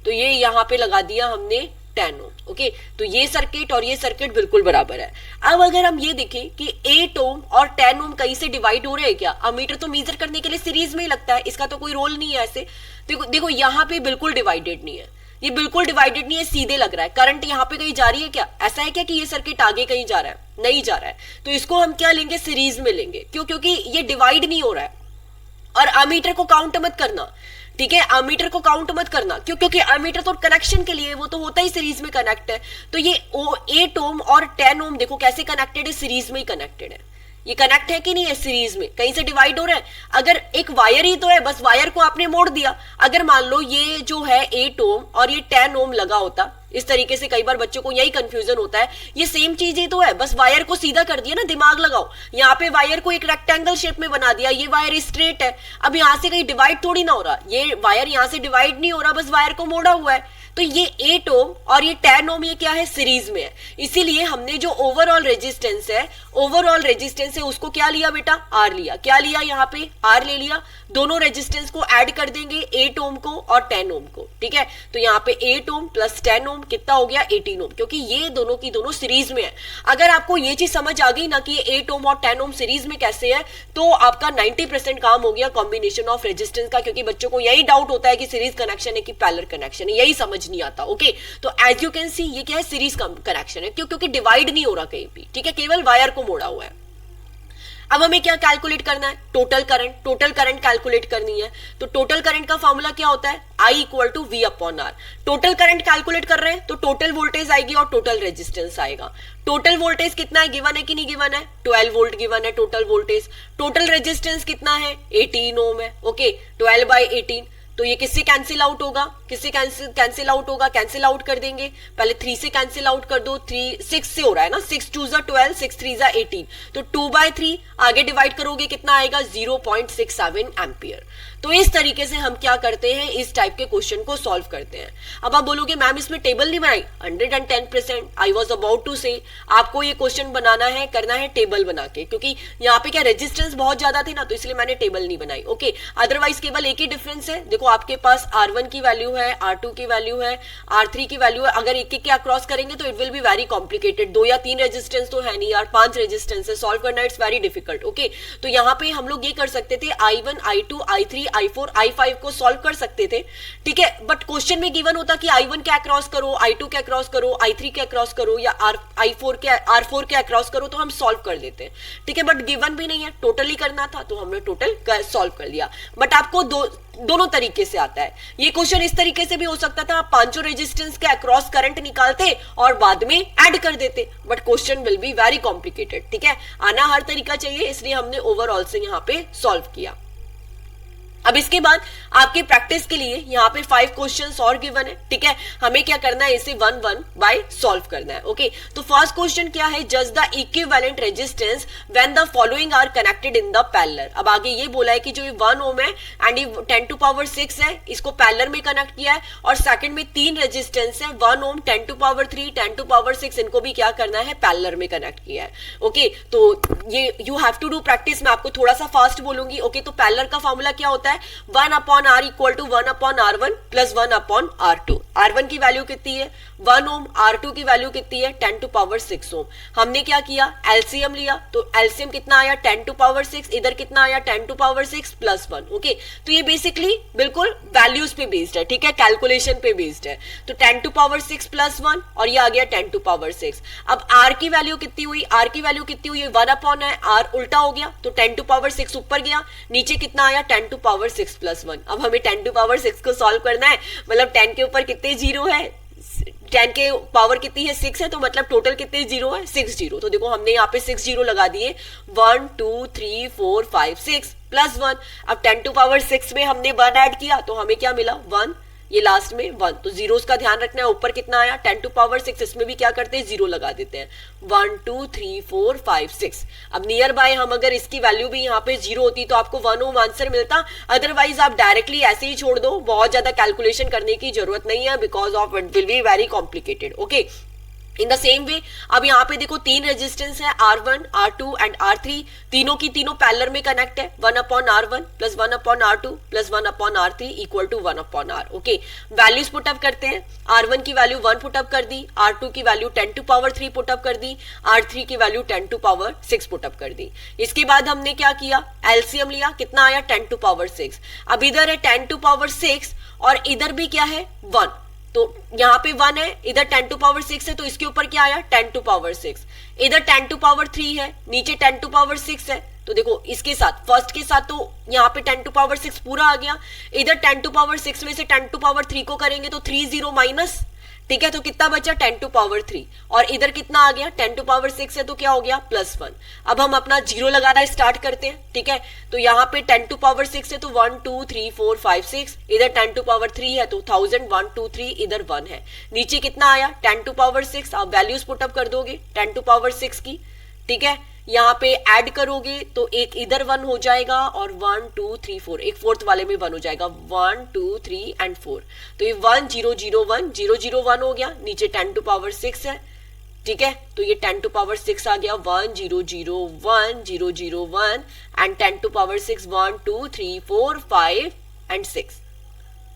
तो ये यहाँ पे लगा दिया हमने 10 ओम। ओके तो ये सर्किट और ये सर्किट बिल्कुल बराबर है। अब अगर हम ये देखें कि 8 ओम और 10 ओम कहीं से डिवाइड हो रहे हैं क्या, अमीटर तो मेजर करने के लिए सीरीज में ही लगता है, इसका तो कोई रोल नहीं है ऐसे। देखो यहाँ पे बिल्कुल डिवाइडेड नहीं है, ये बिल्कुल डिवाइडेड नहीं है, सीधे लग रहा है। करंट यहाँ पे कहीं जा रही है क्या, ऐसा है क्या कि ये सर्किट आगे कहीं जा रहा है, नहीं जा रहा है। तो इसको हम क्या लेंगे, सीरीज में लेंगे। क्यों, क्योंकि ये डिवाइड नहीं हो रहा है। और अमीटर को काउंट मत करना, ठीक है, अमीटर को काउंट मत करना। क्यों, क्योंकि अमीटर तो कनेक्शन के लिए, वो तो होता ही सीरीज में कनेक्ट है। तो ये 8 ओम और 10 ओम देखो कैसे कनेक्टेड है, सीरीज में ही कनेक्टेड है। ये कनेक्ट है कि नहीं है, सीरीज में, कहीं से डिवाइड हो रहा है। अगर एक वायर ही तो है, बस वायर को आपने मोड़ दिया। अगर मान लो ये जो है 8 ओम और ये 10 ओम लगा होता इस तरीके से, कई बार बच्चों को यही कंफ्यूजन होता है, ये सेम चीज ही तो है, बस वायर को सीधा कर दिया ना, दिमाग लगाओ। यहाँ पे वायर को एक रेक्टेंगल शेप में बना दिया, ये वायर स्ट्रेट है। अब यहाँ से कहीं डिवाइड थोड़ी ना हो रहा, ये वायर यहाँ से डिवाइड नहीं हो रहा, बस वायर को मोड़ा हुआ है। तो ये 8 ओम और ये 10 ओम ये क्या है, सीरीज में है। इसीलिए हमने जो ओवरऑल रेजिस्टेंस है उसको क्या लिया बेटा, आर लिया। क्या लिया, यहाँ पे आर ले लिया। दोनों रेजिस्टेंस को ऐड कर देंगे, 8 ओम को और 10 ओम को, ठीक है। तो यहाँ पे 8 ओम प्लस 10 ओम कितना हो गया, 18 ओम, क्योंकि ये दोनों की दोनों सीरीज में है। अगर आपको ये चीज समझ आ गई ना कि 8 ओम और 10 ओम सीरीज में कैसे है, तो आपका 90% काम हो गया कॉम्बिनेशन ऑफ रेजिस्टेंस का। क्योंकि बच्चों को यही डाउट होता है कि सीरीज कनेक्शन है कि पैरेलल कनेक्शन है, यही समझ नहीं आता। ओके तो एज यू कैन सी ये क्या है, सीरीज कनेक्शन है। क्यों, क्योंकि डिवाइड नहीं हो रहा कहीं भी, ठीक है, केवल वायर को मोड़ा हुआ है। अब हमें क्या कैलकुलेट करना है, टोटल करंट कैलकुलेट करनी है। तो टोटल करंट का फॉर्मूला क्या होता है, I equal to V upon R। Total current calculate कर रहे हैं तो टोटल वोल्टेज आएगी और टोटल रेजिस्टेंस आएगा। टोटल वोल्टेज कितना है, गिवन है कि नहीं गिवन है, 12 वोल्ट गिवन है टोटल वोल्टेज। टोटल रेजिस्टेंस कितना है, 18 ओम है। ओके 12/18, तो ये किससे कैंसिल आउट होगा, किससे कैंसिल आउट होगा, कैंसिल आउट कर देंगे। पहले 3 से कैंसिल आउट कर दो, 6 से हो रहा है ना, 6 2 12, 6 3 18, तो 2/3 आगे डिवाइड करोगे कितना आएगा, 0.67 एम्पियर। तो इस तरीके से हम क्या करते हैं, इस टाइप के क्वेश्चन को सॉल्व करते हैं। अब आप बोलोगे मैम इसमें टेबल नहीं बनाई, 110% आई वॉज अबाउट टू से आपको ये क्वेश्चन बनाना है, करना है टेबल बना के, क्योंकि यहाँ पे क्या रेजिस्टेंस बहुत ज्यादा थी ना, तो इसलिए मैंने टेबल नहीं बनाई। ओके अदरवाइज केवल एक ही डिफरेंस है, देखो आपके पास R1 की वैल्यू है, R2 की वैल्यू है, R3 की वैल्यू है। अगर एक एक के क्रॉस करेंगे तो it will be very complicated. 2 या 3 रेजिस्टेंस तो है नहीं यार, 5 रेजिस्टेंस है, सॉल्व करना इट्स वेरी डिफिकल्ट। ओके तो यहाँ पे हम लोग ये कर सकते थे, I1 I2 I3 I4 I5 को सॉल्व कर सकते थे, ठीक है। बट क्वेश्चन में गिवन होता कि I1 क्या क्रॉस करो, I2 क्या क्रॉस करो, I3 क्या क्रॉस करो, या R4 क्या क्रॉस करो, तो हम सॉल्व कर लेते हैं, ठीक है। बट गिवन भी नहीं है, टोटली करना था तो हमने टोटल सॉल्व कर लिया। बट आपको दोनों तरीके से आता है। ये क्वेश्चन इस तरीके से भी हो सकता था, आप पांचों रेजिस्टेंस के अक्रॉस करंट निकालते और बाद में ऐड कर देते, but question will be very complicated, ठीक है। आना हर तरीका चाहिए, इसलिए हमने ओवरऑल से यहाँ पे सॉल्व किया। अब इसके बाद आपके प्रैक्टिस के लिए यहाँ पे 5 क्वेश्चंस और गिवन है, ठीक है। हमें क्या करना है, इसे 1 बाय सॉल्व करना है। ओके, तो फर्स्ट क्वेश्चन क्या है, just the equivalent resistance when the following are connected in the parallel. अब आगे ये बोला है कि जो ये 1 ओम है एंड ये 10 टू पावर 6 है, इसको पैरेलल में कनेक्ट किया है, और सेकंड में 3 रेजिस्टेंस है, 1 ओम, 10 टू पावर 3, 10 टू पावर 6, इनको भी क्या करना है, पैरेलल में कनेक्ट किया है। ओके, तो ये you have to do practice. मैं आपको थोड़ा सा फास्ट बोलूंगी। ओके, तो पैरेलल का फॉर्मूला क्या होता है, 1 upon R equal to 1 upon R1 plus 1 upon R2। R1 की वैल्यू कितनी है, 1 ओम, R2 की वैल्यू कितनी है, 10 टू पावर 6 ओम। हमने क्या किया, एलसीएम लिया, तो एलसीएम कितना आया, 10 टू पावर 6, इधर कितना आया, 10 टू पावर 6 प्लस 1। ओके, तो ये बेसिकली बिल्कुल वैल्यूज पे बेस्ड है, ठीक है, कैलकुलेशन पे बेस्ड है। तो 10 टू पावर 6 प्लस 1, और ये आ गया 10 टू पावर 6। अब R की वैल्यू कितनी हुई, R की वैल्यू कितनी हुई, 1 अपॉन है, R उल्टा हो गया, तो 10 टू पावर 6 ऊपर गया, नीचे कितना आया, 10 टू पावर 6 प्लस 1। अब हमें 10 टू पावर 6 को सॉल्व करना है, मतलब 10 के ऊपर कितने जीरो है, 10 के पावर कितनी है, 6 है, तो मतलब टोटल कितने जीरो है, 6 जीरो। तो देखो हमने यहाँ पे 6 जीरो लगा दिए, 1 2 3 4 5 6 प्लस 1। अब 10 टू पावर 6 में हमने 1 ऐड किया, तो हमें क्या मिला, 1, ये लास्ट में 1। तो जीरोस का ध्यान रखना है, ऊपर कितना आया, 10 टू पावर 6, इसमें भी क्या करते हैं, जीरो लगा देते हैं, 1 2 3 4 5 6। अब नियर बाय हम अगर इसकी वैल्यू भी यहाँ पे जीरो होती तो आपको 1 ओम आंसर मिलता, अदरवाइज आप डायरेक्टली ऐसे ही छोड़ दो, बहुत ज्यादा कैलकुलेशन करने की जरूरत नहीं है, because of it will be very complicated. Okay, in the same way अब यहाँ पे देखो 3 रेजिस्टेंस है, R1, R2 एंड R3, तीनों की तीनों पैरेलल में कनेक्ट है, 1 upon R1 plus 1 upon R2 plus 1 upon R3 equal to 1 upon R। Okay, values put up करते हैं, R1 की वैल्यू 1 पुटअप कर दी, R2 की वैल्यू 10 टू पावर 3 पुटअप कर दी, R3 की वैल्यू 10 टू पावर 6 पुटअप कर दी। इसके बाद हमने क्या किया, एलसीएम लिया, कितना आया, 10 टू पावर 6। अब इधर है 10 टू पावर 6 और इधर भी क्या है, 1, तो यहाँ पे 1 है, इधर 10 टू पावर 6 है, तो इसके ऊपर क्या आया, 10 टू पावर 6। इधर 10 टू पावर 3 है, नीचे 10 टू पावर 6 है, तो देखो इसके साथ फर्स्ट के साथ तो यहाँ पे 10 टू पावर 6 पूरा आ गया, इधर 10 टू पावर 6 में से 10 टू पावर 3 को करेंगे तो 3 0 माइनस, ठीक है, तो कितना बचा, 10 टू पावर 3, और इधर कितना आ गया, 10 टू पावर 6 है, तो क्या हो गया, प्लस 1। अब हम अपना जीरो लगाना स्टार्ट करते हैं, ठीक है, तो यहाँ पे 10 टू पावर 6 है, तो 1 2 3 4 5 6, इधर 10 टू पावर 3 है, तो 1000, 1 2 3, इधर 1 है, नीचे कितना आया, 10 टू पावर 6। आप वैल्यूज पुटअप कर दोगे 10 टू पावर 6 की, ठीक है, यहाँ पे ऐड करोगे तो एक इधर 1 हो जाएगा, और 1 2 3 4, एक फोर्थ वाले में 1 हो जाएगा, 1 2 3 एंड 4, तो ये 1 0 0 1 0 0 1 हो गया, नीचे 10 टू पावर 6 है, ठीक है, तो ये 10 टू पावर 6 आ गया, 1 0 0 1 0 0 1 and 10 to power 6, 1 2 3 4 5 and 6।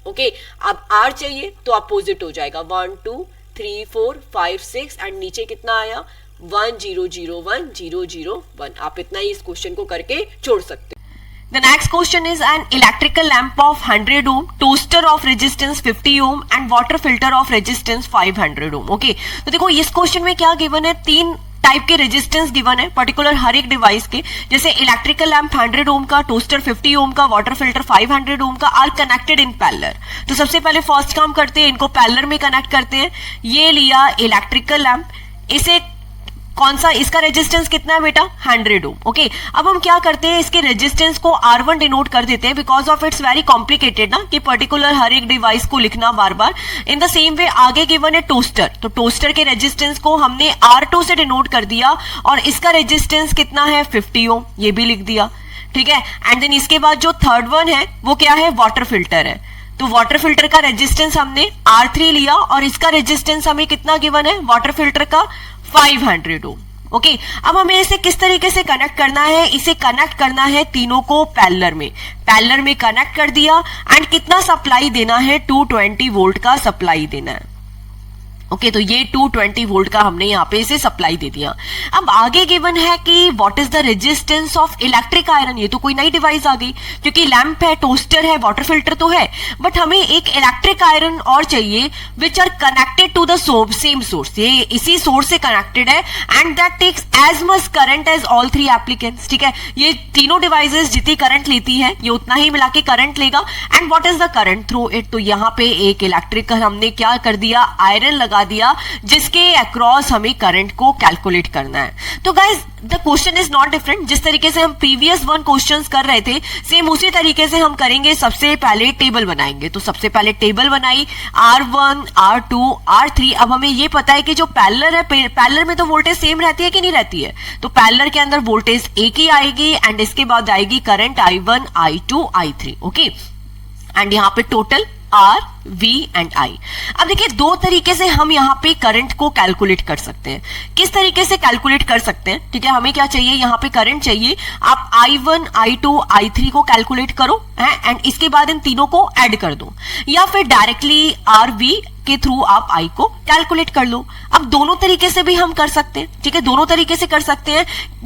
Okay, अब R चाहिए तो अपोजिट हो जाएगा, 1 2 3 4 5 6 एंड नीचे कितना आया, 1 0 0 1 0 0 1। आप इतना ही इस क्वेश्चन को करके छोड़ सकते हो। The next question is an electrical lamp of 100 ohm, toaster of resistance 50 ohm and water filter of resistance 500 ohm. Okay, तो देखो इस क्वेश्चन में क्या गिवन है, 3 टाइप के रेजिस्टेंस गिवन है पर्टिकुलर हर एक डिवाइस के, जैसे इलेक्ट्रिकल लैंप 100 ओम का, टोस्टर 50 ओम का, वाटर फिल्टर 500 ओम का, आर कनेक्टेड इन पैरेलल। तो सबसे पहले फर्स्ट काम करते हैं, इनको पैरेलल में कनेक्ट करते हैं। ये लिया इलेक्ट्रिकल लैंप, इसे कौन सा, इसका रेजिस्टेंस कितना है बेटा, 100 ओम। ओके, अब हम क्या करते हैं, इसके रेजिस्टेंस को R1 डिनोट कर देते हैं, because of its very complicated ना, कि पर्टिकुलर हर एक डिवाइस को लिखना बार बार। इन द सेम वे आगे गिवन है टोस्टर, तो टोस्टर के रेजिस्टेंस को हमने R2 से डिनोट कर दिया, और इसका रेजिस्टेंस कितना है, 50 ओम, ये भी लिख दिया, ठीक है। एंड देन इसके बाद जो थर्ड वन है वो क्या है, वाटर फिल्टर है, तो वाटर फिल्टर का रेजिस्टेंस हमने R3 लिया, और इसका रेजिस्टेंस हमें कितना गिवन है, वाटर फिल्टर का 500 ओम। ओके, अब हमें इसे किस तरीके से कनेक्ट करना है, इसे कनेक्ट करना है तीनों को पैरेलल में कनेक्ट कर दिया, एंड कितना सप्लाई देना है, 220 वोल्ट का सप्लाई देना है। ओके, तो ये 220 वोल्ट का हमने यहाँ पे इसे सप्लाई दे दिया। अब आगे गिवन है कि what is the resistance of electric iron, ये तो कोई नई डिवाइस आ गई, क्योंकि लैंप है, टोस्टर है, वाटर फिल्टर तो है, बट हमें एक इलेक्ट्रिक आयरन और चाहिए which are connected to the same source, ये इसी सोर्स से कनेक्टेड है, and that takes as much current as all 3 applicants, ठीक है, ये तीनों डिवाइसेस जितनी करंट लेती है ये उतना ही मिला के करंट लेगा। And what is the current through it, तो यहाँ पे एक इलेक्ट्रिक हमने क्या कर दिया, आयरन लगा दिया जिसके अक्रॉस हमें करंट को कैलकुलेट करना है। तो guys the question is not different, जिस तरीके से हम प्रीवियस वन क्वेश्चंस कर रहे थे सेम उसी तरीके से हम करेंगे। सबसे पहले टेबल बनाएंगे, तो सबसे पहले टेबल बनाई R1, R2, R3। अब हमें ये पता है कि जो पैरेलल है, पैरेलल में तो वोल्टेज सेम रहती है कि नहीं रहती है, तो पैरेलल के अंदर वोल्टेज एक ही आएगी एंड इसके बाद आएगी current I1, I2, I3। Okay, and यहाँ पे total R, V and I। अब देखिए दो तरीके से हम यहाँ पे करंट को कैलकुलेट कर सकते हैं। किस तरीके से कैलकुलेट कर सकते हैं, ठीक है, हमें क्या चाहिए, यहाँ पे करंट चाहिए। आप I1, I2, I3 को कैलकुलेट करो एंड इसके बाद इन तीनों को ऐड कर दो, या फिर डायरेक्टली R, V के थ्रू आप I को कैलकुलेट कर लो। अब दोनों तरीके से भी हम कर सकते हैं, ठीक है, दोनों तरीके से कर सकते हैं,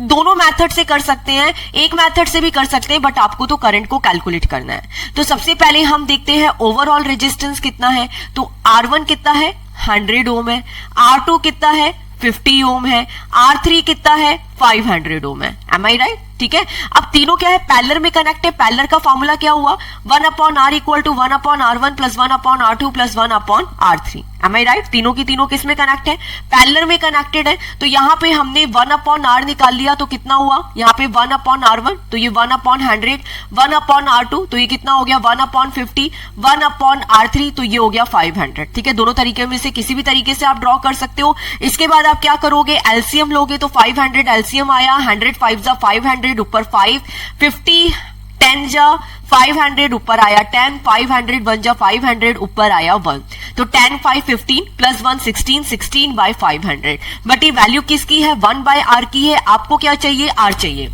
दोनों मेथड से कर सकते हैं, एक मेथड से भी कर सकते हैं, बट आपको तो करंट को कैलकुलेट करना है। तो सबसे पहले हम देखते हैं ओवरऑल रेजिस्टेंस कितना है। तो R1 कितना है, 100 ओम है। R2 कितना है, 50 ओम है। R3 कितना है, 500 ओम है। M I right? ठीक है, अब तीनों क्या है, पैरेलल में कनेक्ट है। पैरेलल का फॉर्मूला क्या हुआ, 1/R equal to 1/R1 plus 1/R2 plus 1/R3। Am I right? तीनों की तीनों किस में कनेक्ट है, पैरेलल में कनेक्टेड है। तो यहाँ पे हमने 1/R निकाल लिया, तो कितना हुआ, यहाँ पे 1/R1 तो ये 1/100, 1/R2 तो ये कितना हो गया 1/50, 1/R3 तो ये हो गया 500। ठीक है, दोनों तरीके में से किसी भी तरीके से आप ड्रॉ कर सकते हो। इसके बाद आप क्या करोगे, एलसीएम लोगे, तो 500 एलसीएम आया, 100 5 जा 500 ऊपर 5, 50 10 जा 500 ऊपर आया 10, 500 1 जा 500 ऊपर आया 1। तो 10 5 15 प्लस 1 16, 16 बाय 500। बट ये वैल्यू किसकी है, 1/R की है। आपको क्या चाहिए, R चाहिए।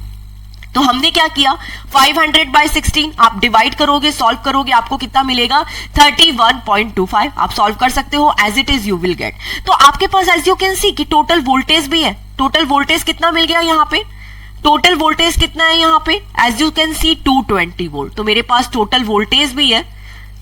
तो हमने क्या किया, 500 बाय 16 आप डिवाइड करोगे, सॉल्व करोगे, आपको कितना मिलेगा 31.25। आप सॉल्व कर सकते हो, as it is you will get. तो आपके पास एज यू कैन सी कि टोटल वोल्टेज भी है। टोटल वोल्टेज कितना मिल गया यहाँ पे, टोटल वोल्टेज कितना है यहाँ पे, as you can see 220 volt. तो मेरे पास टोटल वोल्टेज भी है,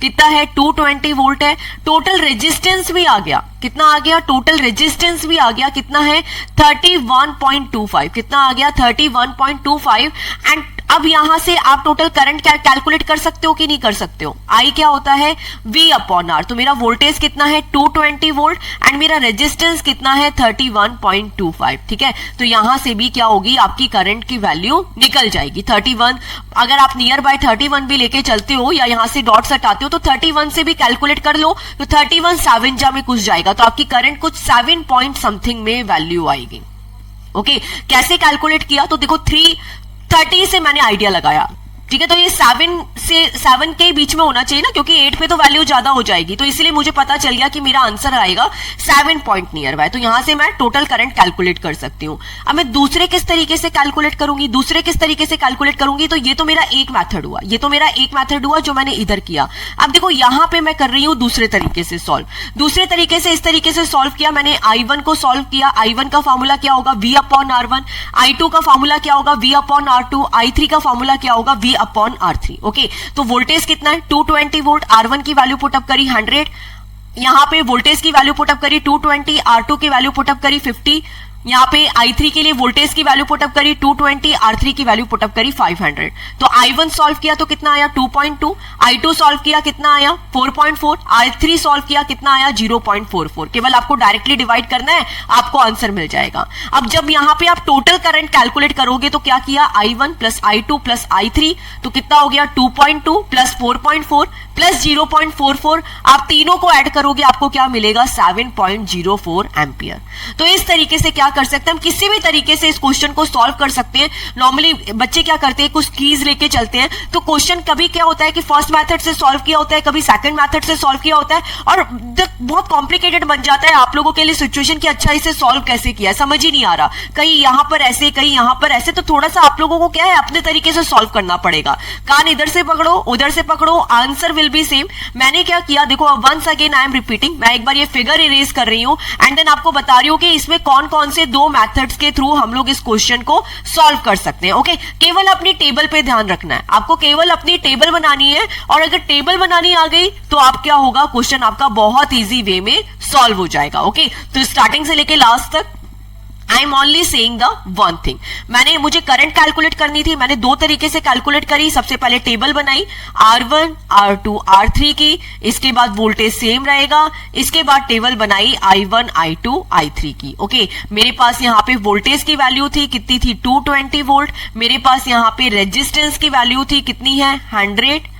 कितना है 220 वोल्ट है। टोटल रेजिस्टेंस भी आ गया, कितना आ गया, टोटल रेजिस्टेंस भी आ गया, कितना है 31.25। कितना आ गया 31.25। एंड अब यहां से आप टोटल करंट कैलकुलेट कर सकते हो कि नहीं कर सकते हो। आई क्या होता है, V/R। तो मेरा वोल्टेज कितना है 220 वोल्ट एंड मेरा रेजिस्टेंस कितना है 31.25। ठीक है, तो यहां से भी क्या होगी, आपकी करंट की वैल्यू निकल जाएगी 31। अगर आप नियर बाय 31 भी लेके चलते हो या यहां से डॉट्स हटाते हो तो 31 से भी कैलकुलेट कर लो, तो 31 7 जा में कुछ जाएगा, तो आपकी करंट कुछ 7 पॉइंट समथिंग में वैल्यू आएगी। ओके, कैसे कैलकुलेट किया, तो देखो 330 से मैंने आइडिया लगाया। ठीक है, तो ये 7 के बीच में होना चाहिए ना, क्योंकि 8 पे तो वैल्यू ज्यादा हो जाएगी, तो इसलिए मुझे पता चल गया कि मेरा आंसर आएगा 7 पॉइंट नियर बाय। तो यहां से मैं टोटल करंट कैलकुलेट कर सकती हूँ। अब मैं दूसरे किस तरीके से कैलकुलेट करूंगी, तो ये तो मेरा एक मेथड हुआ, जो मैंने इधर किया। अब देखो यहां पे मैं कर रही हूं दूसरे तरीके से सॉल्व। दूसरे तरीके से इस तरीके से सॉल्व किया मैंने, I1 को सॉल्व किया। I1 का फॉर्मूला क्या होगा, V/R1। I2 का फॉर्मूला क्या होगा, V/R2। I3 का फॉर्मूला क्या होगा, V/R3। ओके, तो वोल्टेज कितना है 220 वोल्ट। R1 की वैल्यू पुटअप करी 100, यहां पे वोल्टेज की वैल्यू पुटअप करी 220, R2 की वैल्यू पुटअप करी 50, यहाँ पे I3 के लिए वोल्टेज की वैल्यू पुटअप करी 220, R3 की वैल्यू पुटअप करी 500। तो I1 सॉल्व किया तो कितना आया 2.2, I2 सॉल्व किया कितना आया 4.4, I3 सॉल्व किया कितना आया 0.44। केवल आपको डायरेक्टली डिवाइड करना है, आपको आंसर मिल जाएगा। अब जब यहाँ पे आप टोटल करंट कैलकुलेट करोगे तो क्या किया, I1 plus I2 plus I3 तो कितना हो गया 2.2 प्लस 4.4 प्लस 0.44। आप तीनों को ऐड करोगे, आपको क्या मिलेगा 7.04 एम्पियर। तो इस तरीके से क्या कर सकते हैं, हम किसी भी तरीके से इस क्वेश्चन को सॉल्व कर सकते हैं। नॉर्मली बच्चे क्या करते हैं, कुछ कीज लेके चलते हैं, तो क्वेश्चन कभी क्या होता है कि फर्स्ट मेथड से सॉल्व किया होता है, कभी सेकंड मेथड से सॉल्व किया होता है, और बहुत कॉम्प्लिकेटेड बन जाता है आप लोगों के लिए सिचुएशन की अच्छा इसे सॉल्व कैसे किया, समझ ही नहीं आ रहा। कहीं यहां पर ऐसे, कहीं यहां पर ऐसे, तो थोड़ा सा आप लोगों को क्या है अपने तरीके से सॉल्व करना पड़ेगा। कान इधर से पकड़ो, उधर से पकड़ो, आंसर विल बी सेम। मैंने क्या किया, देखो once again I am repeating, मैं एक बार ये फिगर इरेज कर रही हूं एंड देन आपको बता रही हूं कि इसमें कौन कौन से दो मेथड्स के थ्रू हम लोग इस क्वेश्चन को सॉल्व कर सकते हैं। ओके, केवल अपनी टेबल पे ध्यान रखना है, आपको केवल अपनी टेबल बनानी है, और अगर टेबल बनानी आ गई तो आप क्या होगा, क्वेश्चन आपका बहुत इजी वे में सॉल्व हो जाएगा। ओके, तो स्टार्टिंग से लेके लास्ट तक I am only saying the one thing. मुझे करंट कैलकुलेट करनी थी, मैंने दो तरीके से कैलकुलेट करी। सबसे पहले टेबल बनाई R1, R2, R3 की, इसके बाद वोल्टेज सेम रहेगा, इसके बाद टेबल बनाई I1, I2, I3 की। ओके, मेरे पास यहाँ पे वोल्टेज की वैल्यू थी, कितनी थी 220 वोल्ट। मेरे पास यहाँ पे रेजिस्टेंस की वैल्यू थी, कितनी है 100,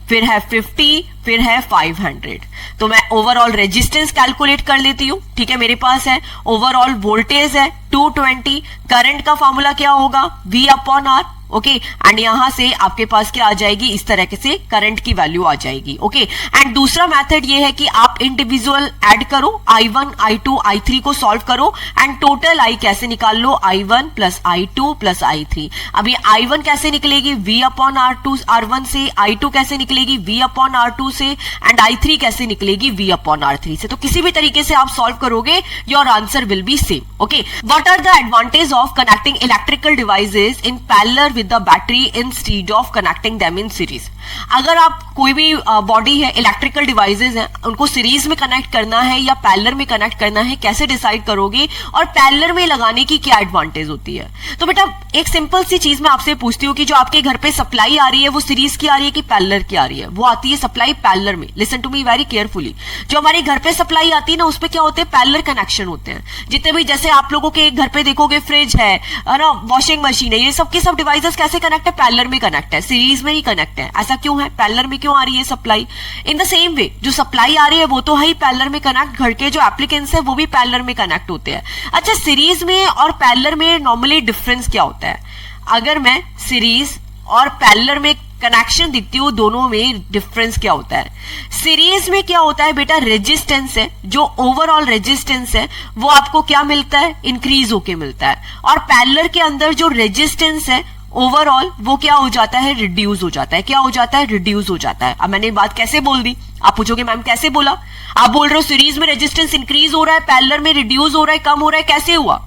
फिर है 50, फिर है 500। तो मैं ओवरऑल रेजिस्टेंस कैलकुलेट कर लेती हूं। ठीक है, मेरे पास है ओवरऑल वोल्टेज है 220, करंट का फॉर्मूला क्या होगा V/R। ओके, एंड यहां से आपके पास क्या आ जाएगी, इस तरह से करंट की वैल्यू आ जाएगी। ओके, एंड दूसरा मेथड ये है कि आप इंडिविजुअल ऐड करो, I1, I2, I3 को सॉल्व करो एंड टोटल I कैसे निकाल लो, I1 plus I2 plus I3। अब ये I1 कैसे निकलेगी V/R1 से, I2 कैसे निकलेगी V/R2 से, एंड I3 कैसे निकलेगी V/R3 से। तो किसी भी तरीके से आप सॉल्व करोगे, your answer will be same. Okay, what are the advantage of connecting electrical devices in parallel with the battery instead of connecting them in series? अगर आप कोई भी बॉडी है, इलेक्ट्रिकल डिवाइसेस हैं, उनको सीरीज में कनेक्ट करना है या पैरेलल में कनेक्ट करना है, कैसे डिसाइड करोगे, और पैरेलल में लगाने की क्या एडवांटेज होती है? तो बेटा एक सिंपल सी चीज मैं आपसे पूछती हूँ कि जो आपके घर पे सप्लाई आ रही है वो सीरीज की आ रही है कि पैरेलल की आ रही है? वो आती है सप्लाई पैरेलल में। Listen to me very carefully. जो हमारे घर पे सप्लाई आती है ना, उसपे क्या होते हैं, पैरेलल कनेक्शन होते हैं। जितने भी, जैसे आप लोगों के घर पे देखोगे फ्रिज है ना, वॉशिंग मशीन है, ये सब के सब डिवाइसेस कैसे कनेक्ट है, पैरेलल में कनेक्ट है, सीरीज में नहीं कनेक्ट है। ऐसा क्यों है, पैरेलल में क्यों आ रही है supply? In the same way जो सप्लाई आ रही है वो तो है ही पैरेलल में कनेक्ट, घर के जो एप्लीकेंट्स है वो भी पैरेलल में कनेक्ट होते हैं। अच्छा, सीरीज में और पैरेलल में नॉर्मली डिफरेंस क्या होता है? अगर मैं सीरीज और पैरेलल में कनेक्शन दिखती हूँ, दोनों में डिफरेंस क्या होता है? सीरीज में क्या होता है बेटा, रेजिस्टेंस है, जो ओवरऑल रेजिस्टेंस है वो आपको क्या मिलता है, इंक्रीज होके मिलता है। और पैरेलल के अंदर जो रेजिस्टेंस है ओवरऑल वो क्या हो जाता है, रिड्यूस हो जाता है। क्या हो जाता है, रिड्यूस हो जाता है। अब मैंने बात कैसे बोल दी? आप पूछोगे मैम कैसे बोला? आप बोल रहे हो सीरीज में रेजिस्टेंस इंक्रीज हो रहा है, पैरेलल में रिड्यूस हो रहा है, कम हो रहा है, कैसे हुआ?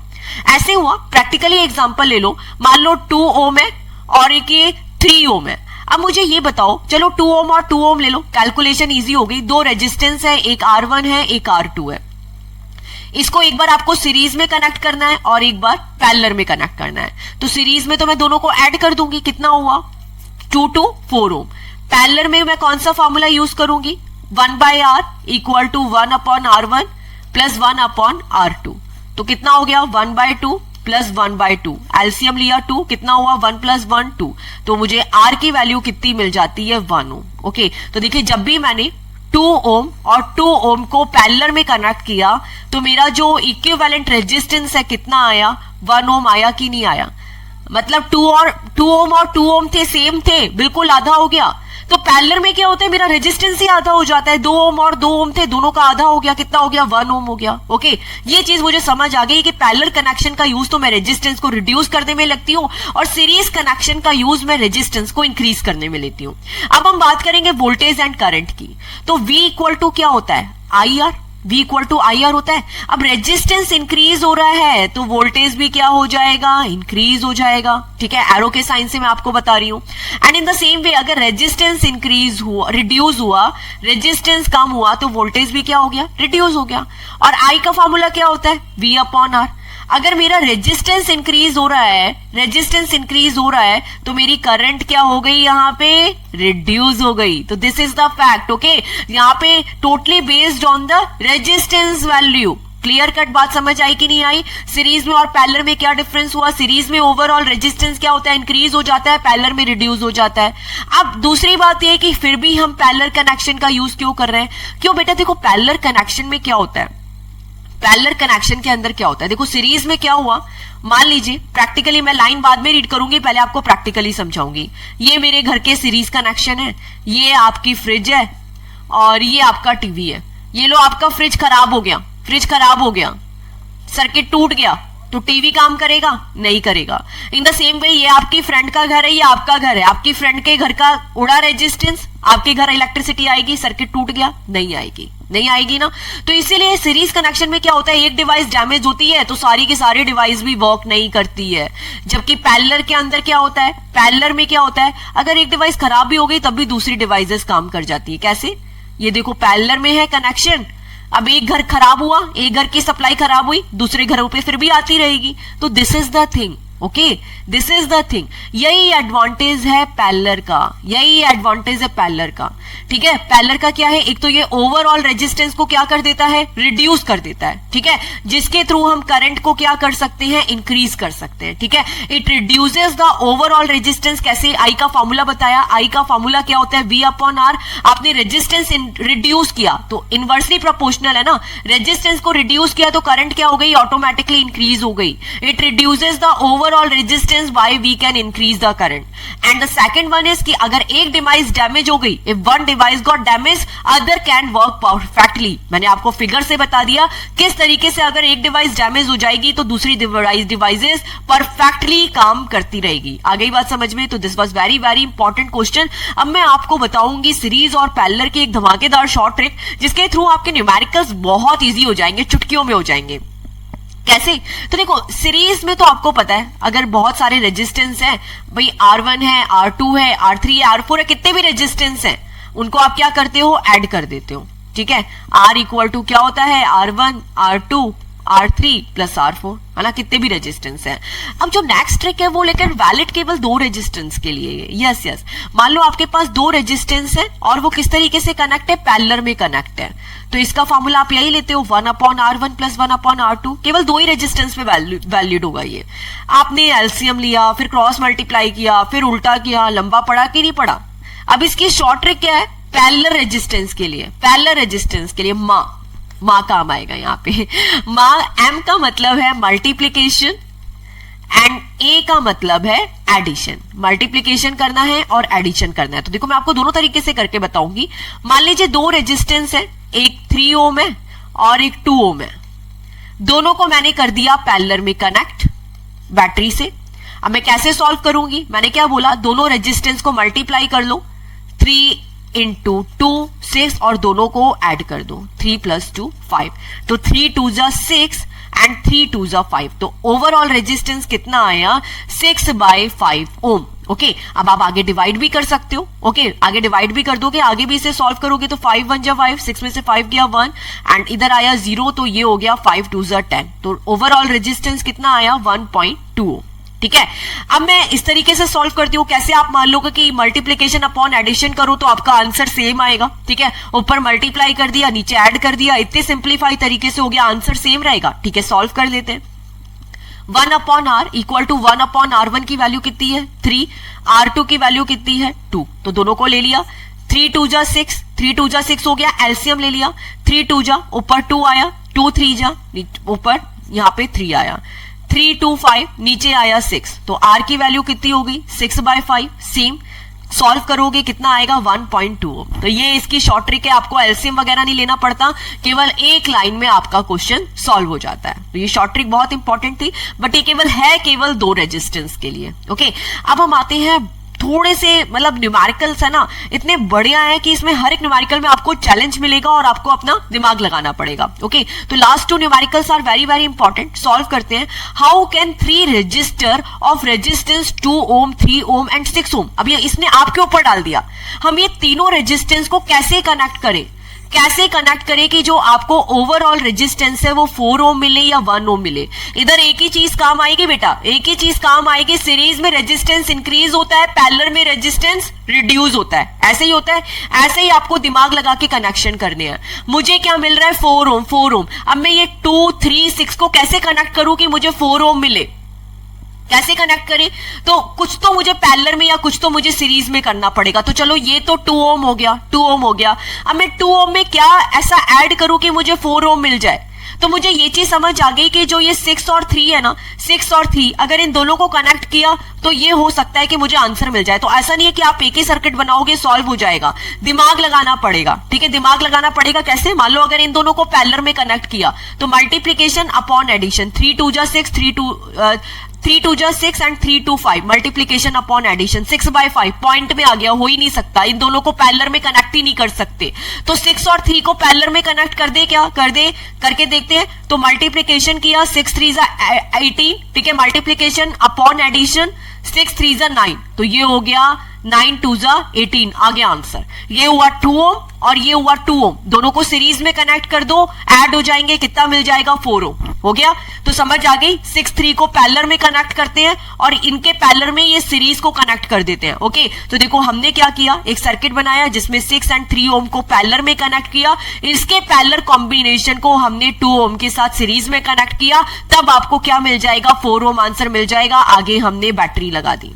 ऐसे हुआ, प्रैक्टिकली एग्जांपल ले लो। मान लो 2 ओम है और एक 3 ओम है। अब मुझे ये बताओ, चलो 2 ओम और 2 ओम ले लो, कैलकुलेशन इजी हो गई। दो रेजिस्टेंस है, एक R1 है, एक R2 है। इसको एक बार आपको सीरीज में कनेक्ट करना है और एक बार पैरेलल में कनेक्ट करना है। तो सीरीज में तो मैं दोनों को ऐड कर दूंगी, कितना हुआ 2 to 4 ओम। पैरेलल में मैं कौन सा फॉर्मूला यूज करूंगी, 1/R equal to 1/R1 plus 1/R2। तो कितना हो गया 1/2 प्लस 1/2। एलसीएम लिया 2, कितना हुआ 1 प्लस 1 2। तो मुझे R की वैल्यू कितनी मिल जाती है 1 ओम। ओके, तो देखिए जब भी मैंने 2 ओम और 2 ओम को पैरेलल में कनेक्ट किया तो मेरा जो इक्विवेलेंट रेजिस्टेंस है कितना आया, 1 ओम आया कि नहीं आया? मतलब 2 ओम और 2 ओम थे, सेम थे, बिल्कुल आधा हो गया। तो पैरेलल में क्या होता है, मेरा रेजिस्टेंस ही आधा हो जाता है। 2 ओम और 2 ओम थे, दोनों का आधा हो गया, कितना हो गया 1 ओम हो गया। ओके, ये चीज मुझे समझ आ गई कि पैरेलल कनेक्शन का यूज तो मैं रेजिस्टेंस को रिड्यूस करने में लगती हूँ और सीरीज कनेक्शन का यूज मैं रेजिस्टेंस को इंक्रीज करने में लेती हूँ। अब हम बात करेंगे वोल्टेज एंड करंट की। तो V इक्वल टू क्या होता है, IR। V equal to IR होता है। अब रेजिस्टेंस इंक्रीज हो रहा है तो वोल्टेज भी क्या हो जाएगा, इंक्रीज हो जाएगा। ठीक है, एरो के साइन से मैं आपको बता रही हूँ। And in the same way अगर रेजिस्टेंस इंक्रीज हुआ, रिड्यूस हुआ, रेजिस्टेंस कम हुआ तो वोल्टेज भी क्या हो गया, रिड्यूस हो गया। और I का फॉर्मूला क्या होता है, V/R। अगर मेरा रेजिस्टेंस इंक्रीज हो रहा है, रेजिस्टेंस इंक्रीज हो रहा है तो मेरी करंट क्या हो गई, यहाँ पे रिड्यूस हो गई। तो this is the fact. Okay, यहाँ पे totally based on the resistance value. Clear cut बात समझ आई कि नहीं आई? सीरीज में और पैरेलल में क्या डिफरेंस हुआ, सीरीज में ओवरऑल रेजिस्टेंस क्या होता है, इंक्रीज हो जाता है, पैरेलल में रिड्यूस हो जाता है। अब दूसरी बात यह कि फिर भी हम पैरेलल कनेक्शन का यूज क्यों कर रहे हैं? क्यों बेटा, देखो पैरेलल कनेक्शन में क्या होता है, पैरेलल कनेक्शन के अंदर क्या होता है, देखो सीरीज में क्या हुआ, मान लीजिए प्रैक्टिकली, मैं लाइन बाद में रीड करूंगी, पहले आपको प्रैक्टिकली समझाऊंगी। ये मेरे घर के सीरीज कनेक्शन है, ये आपकी फ्रिज है और ये आपका टीवी है। ये लो आपका फ्रिज खराब हो गया, फ्रिज खराब हो गया, सर्किट टूट गया, तो टीवी काम करेगा, नहीं करेगा। इन द सेम वे ये आपकी फ्रेंड का घर है, ये आपका घर है, आपकी फ्रेंड के घर का उड़ा रेजिस्टेंस, आपके घर इलेक्ट्रिसिटी आएगी, सर्किट टूट गया, नहीं आएगी, नहीं आएगी ना। तो इसीलिए सीरीज कनेक्शन में क्या होता है, एक डिवाइस डैमेज होती है तो सारी की सारी डिवाइस भी वर्क नहीं करती है। जबकि पैरेलल के अंदर क्या होता है, पैरेलल में क्या होता है, अगर एक डिवाइस खराब भी हो गई तब भी दूसरी डिवाइसेस काम कर जाती है। कैसे, ये देखो पैरेलल में है कनेक्शन, अब एक घर खराब हुआ, एक घर की सप्लाई खराब हुई, दूसरे घरों पे फिर भी आती रहेगी। तो this is the thing, okay, this is the thing. यही एडवांटेज है पैरेलल का, यही एडवांटेज है पैरेलल का, ठीक है। पैरेलल का क्या है, एक तो ये ओवरऑल रेजिस्टेंस को क्या कर देता है, रिड्यूस कर देता है, ठीक है, जिसके थ्रू हम करंट को क्या कर सकते हैं, इंक्रीज कर सकते हैं, ठीक है। It reduces the overall resistance. कैसे, आई का फॉर्मूला बताया, आई का फॉर्मूला क्या होता है, V अपॉन आर। आपने रेजिस्टेंस रिड्यूस किया तो इनवर्सली प्रोपोर्शनल है ना, रेजिस्टेंस को रिड्यूस किया तो करंट क्या हो गई, ऑटोमेटिकली इंक्रीज हो गई। It reduces the overall resistance by we can increase the current. And the second one is कि अगर एक डिवाइस डैमेज हो गई, if one device got damage other can work perfectly. मैंने आपको फिगर से बता दिया किस तरीके से अगर एक डिवाइस डैमेज हो जाएगी तो दूसरी डिवाइसेस परफेक्टली काम करती रहेगी। आ गई बात समझ में? तो this was very very important question. अब मैं आपको बताऊंगी सीरीज और पैरेलल की एक धमाकेदार शॉर्ट ट्रिक, जिसके थ्रू आपके न्यूमेरिकल्स बहुत इजी हो जाएंगे, चुटकियों में हो जाएंगे। कैसे? तो देखो, सीरीज में तो आपको पता है अगर बहुत सारे रेजिस्टेंस हैं, भाई R1 है, R2 है, R3 है, R4 है, कितने भी रेजिस्टेंस हैं उनको आप क्या करते हो, ऐड कर देते हो, ठीक है। R इक्वल टू क्या होता है, R1, R2, R3 plus R4, है ना, कितने भी रेजिस्टेंस है। अब जो नेक्स्ट ट्रिक है वो लेकर वैलिड केवल दो रेजिस्टेंस के लिए। यस यस, मान लो आपके पास दो रेजिस्टेंस है और वो किस तरीके से कनेक्ट है, पैरेलल में कनेक्ट है, तो इसका फॉर्मूला आप यही लेते हो, 1 upon R1 plus 1 upon R2। केवल दो ही रेजिस्टेंस में वैलिड होगा ये। आपने एलसीएम लिया, फिर क्रॉस मल्टीप्लाई किया, फिर उल्टा किया, लंबा पड़ा कि नहीं पड़ा। अब इसकी शॉर्ट ट्रिक क्या है, पैरेलल रेजिस्टेंस के लिए, पैरेलल रेजिस्टेंस के लिए माँ काम आएगा यहाँ पे। माँ, एम का मतलब है मल्टीप्लीकेशन एंड ए का मतलब है एडिशन। मल्टीप्लीकेशन करना है और एडिशन करना है। तो देखो मैं आपको दोनों तरीके से करके बताऊंगी। मान लीजिए दो रेजिस्टेंस है, एक 3 ओम है और एक 2 ओम है, दोनों को मैंने कर दिया पैरेलल में कनेक्ट बैटरी से। अब मैं कैसे सॉल्व करूंगी, मैंने क्या बोला, दोनों रेजिस्टेंस को मल्टीप्लाई कर लो, 3 इंटू 2 6 और दोनों को ऐड कर दो, 3 प्लस 2 5, तो 3 2 जा 6 एंड 3 2 जा 5। तो ओवरऑल रेजिस्टेंस कितना आया, 6/5 ओम। ओके, अब आप आगे डिवाइड भी कर सकते हो। ओके, आगे डिवाइड भी कर दोगे, आगे भी इसे सॉल्व करोगे तो 5 1 जा 5, 6 में से 5 गया 1 एंड इधर आया 0, तो ये हो गया 5 2 जा 10। तो ओवरऑल रेजिस्टेंस कितना आया, 1.2 ओम। ठीक है, अब मैं इस तरीके से सॉल्व करती हूँ। कैसे, आप मान लोगे कि मल्टीप्लीकेशन अपॉन एडिशन करो तो आपका आंसर सेम आएगा, ठीक है। ऊपर मल्टीप्लाई कर दिया, नीचे ऐड कर दिया, इतने सिंप्लीफाई तरीके से हो गया, आंसर सेम रहेगा, ठीक है। सॉल्व कर लेते हैं। 1 upon R equal to 1 upon R1 की वैल्यू कितनी है, 3, R2 की वैल्यू कितनी है, 2, तो दोनों को ले लिया। 3 2 जा 6, 3 2 जा 6 हो गया, एलसीएम ले लिया, 3 2 जा ऊपर 2 आया, 2 3 जा ऊपर यहाँ पे 3 आया, 3 2 5 नीचे आया 6, तो R की वैल्यू कितनी हो गई, 6/5। सेम सॉल्व करोगे कितना आएगा, 1.2। तो ये इसकी शॉर्ट ट्रिक है, आपको एलसीएम वगैरह नहीं लेना पड़ता, केवल एक लाइन में आपका क्वेश्चन सॉल्व हो जाता है। तो ये शॉर्ट ट्रिक बहुत इंपॉर्टेंट थी, बट ये केवल दो रेजिस्टेंस के लिए। ओके, अब हम आते हैं थोड़े से, मतलब न्यूमेरिकल्स है ना इतने बढ़िया है कि इसमें हर एक न्यूमेरिकल में आपको चैलेंज मिलेगा और आपको अपना दिमाग लगाना पड़ेगा। ओके, तो last 2 numericals are very very important. Solve करते हैं। How can 3 resistor of resistance 2 ohm, 3 ohm and 6 ohm, अब ये इसने आपके ऊपर डाल दिया, हम ये तीनों रेजिस्टेंस को कैसे कनेक्ट करें, कैसे कनेक्ट करें कि जो आपको ओवरऑल रेजिस्टेंस है वो 4 ओम मिले या 1 ओम मिले। इधर एक ही चीज काम आएगी बेटा, एक ही चीज काम आएगी। सीरीज में रेजिस्टेंस इंक्रीज होता है, पैरेलल में रेजिस्टेंस रिड्यूस होता है, ऐसे ही होता है। ऐसे ही आपको दिमाग लगा के कनेक्शन करने हैं। मुझे क्या मिल रहा है, 4 ओम, 4 ओम। अब मैं ये 2 3 6 को कैसे कनेक्ट करूं कि मुझे 4 ओम मिले, कैसे कनेक्ट करें, तो कुछ तो मुझे पैरेलल में या कुछ तो मुझे सीरीज में करना पड़ेगा। तो चलो ये तो 2 ओम हो गया, 2 ओम हो गया। अब मैं 2 ओम में क्या ऐसा ऐड करूं कि मुझे 4 ओम मिल जाए। तो मुझे ये चीज समझ आ गई कि जो ये 6 और 3 है ना, 6 और 3 अगर इन दोनों को कनेक्ट किया तो ये हो सकता है कि मुझे आंसर मिल जाए। तो ऐसा नहीं है कि आप एक ही सर्किट बनाओगे सॉल्व हो जाएगा, दिमाग लगाना पड़ेगा, ठीक है। दिमाग लगाना पड़ेगा कैसे, मान लो अगर इन दोनों को पैरेलल में कनेक्ट किया तो मल्टीप्लीकेशन अपॉन एडिशन, 3 2 जा 6, 3 2 जा 6 and 3 2 5 multiplication upon addition 6/5 point में आ गया, हो ही नहीं सकता, इन दोनों को पैरेलल में कनेक्ट ही नहीं कर सकते। तो 6 और 3 को पैरेलल में कनेक्ट कर दे, क्या कर दे, करके देखते हैं। तो मल्टीप्लीकेशन किया 6 3 जा 18, ठीक है, मल्टीप्लीकेशन अपॉन एडिशन 6 3 जा 9, तो ये हो गया 9 2 जा 18, आ गया आंसर। ये हुआ 2 ओम और ये हुआ 2 ओम, दोनों को सीरीज में कनेक्ट कर दो, ऐड हो जाएंगे, कितना मिल जाएगा 4 ओम, हो गया। तो समझ आ गई, 6 3 को पैरेलल में कनेक्ट करते हैं और इनके पैरेलल में ये सीरीज को कनेक्ट कर देते हैं। ओके, तो देखो हमने क्या किया, एक सर्किट बनाया जिसमें 6 एंड 3 ओम को पैरेलल में कनेक्ट किया, इसके पैरेलल कॉम्बिनेशन को हमने 2 ओम के साथ सीरीज में कनेक्ट किया, तब आपको क्या मिल जाएगा, 4 ओम आंसर मिल जाएगा। आगे हमने बैटरी लगा दी।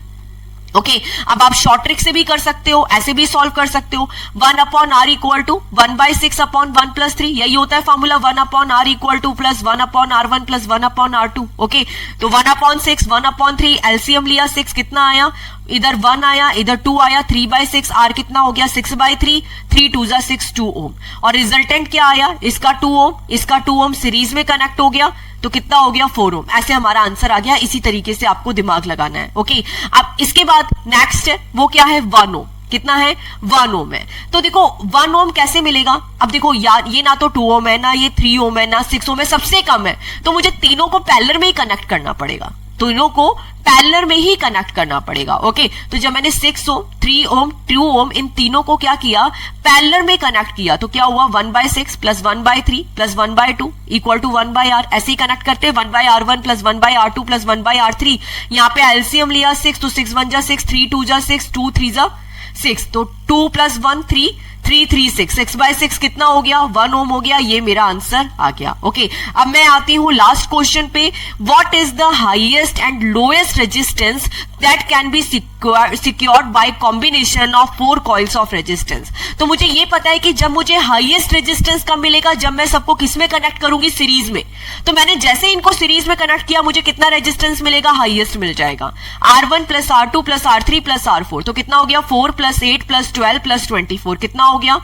ओके, अब आप शॉर्ट ट्रिक से भी कर सकते हो, ऐसे भी सॉल्व कर सकते हो। 1/r इक्वल टू 1/6/1 + 3, यही होता है formula, 1/r equal two plus 1/r1 plus 1/r2। Okay, तो 1/6 1/3 एलसीएम लिया, 6 कितना आया, इधर 1 आया, इधर 2 आया, 3/6, r कितना हो गया 6/3, 3 2 जा 6 2 ओम, और रिजल्टेंट क्या आया, इसका 2 ओम, इसका 2 ओम सीरीज में कनेक्ट हो गया, तो कितना हो गया 4 ओम। ऐसे हमारा आंसर आ गया। इसी तरीके से आपको दिमाग लगाना है। ओके, अब इसके बाद नेक्स्ट है वो क्या है, 1 ओम। कितना है, 1 ओम है। तो देखो 1 ओम कैसे मिलेगा, अब देखो यार ये ना तो 2 ओम है, ना ये 3 ओम है, ना 6 ओम है, सबसे कम है, तो मुझे तीनों को पैरेलल में ही कनेक्ट करना पड़ेगा, तीनों को पैरेलल में ही कनेक्ट करना पड़ेगा। ओके, तो जब मैंने 6 ओम 3 ओम 2 ओम इन तीनों को क्या किया, पैरेलल में कनेक्ट किया, तो क्या हुआ 1/6 plus 1/3 plus 1/2 equal to 1/r, ऐसे ही कनेक्ट करते 1/r1 plus 1/r2 plus 1/r3। यहाँ पे एलसीएम लिया 6, तो 6 1 जा 6, 3 2 जा 6, 2 3 जा 6, तो 2 + 1 3 3 3 6, 6/6 कितना हो गया, 1 ओम हो गया। ये मेरा आंसर आ गया। ओके, अब मैं आती हूं लास्ट क्वेश्चन पे, what is the highest and lowest resistance that can be secured by combination of 4 coils of resistance. तो मुझे ये पता है कि जब मुझे हाईएस्ट रेजिस्टेंस कब मिलेगा, जब मैं सबको किस में कनेक्ट करूंगी, सीरीज में। तो मैंने जैसे इनको सीरीज में कनेक्ट किया, मुझे कितना रेजिस्टेंस मिलेगा, हाईएस्ट मिल जाएगा, R1 plus R2 plus R3 plus R4, तो कितना हो गया 4 + 8 + 12 + 24, कितना हो गया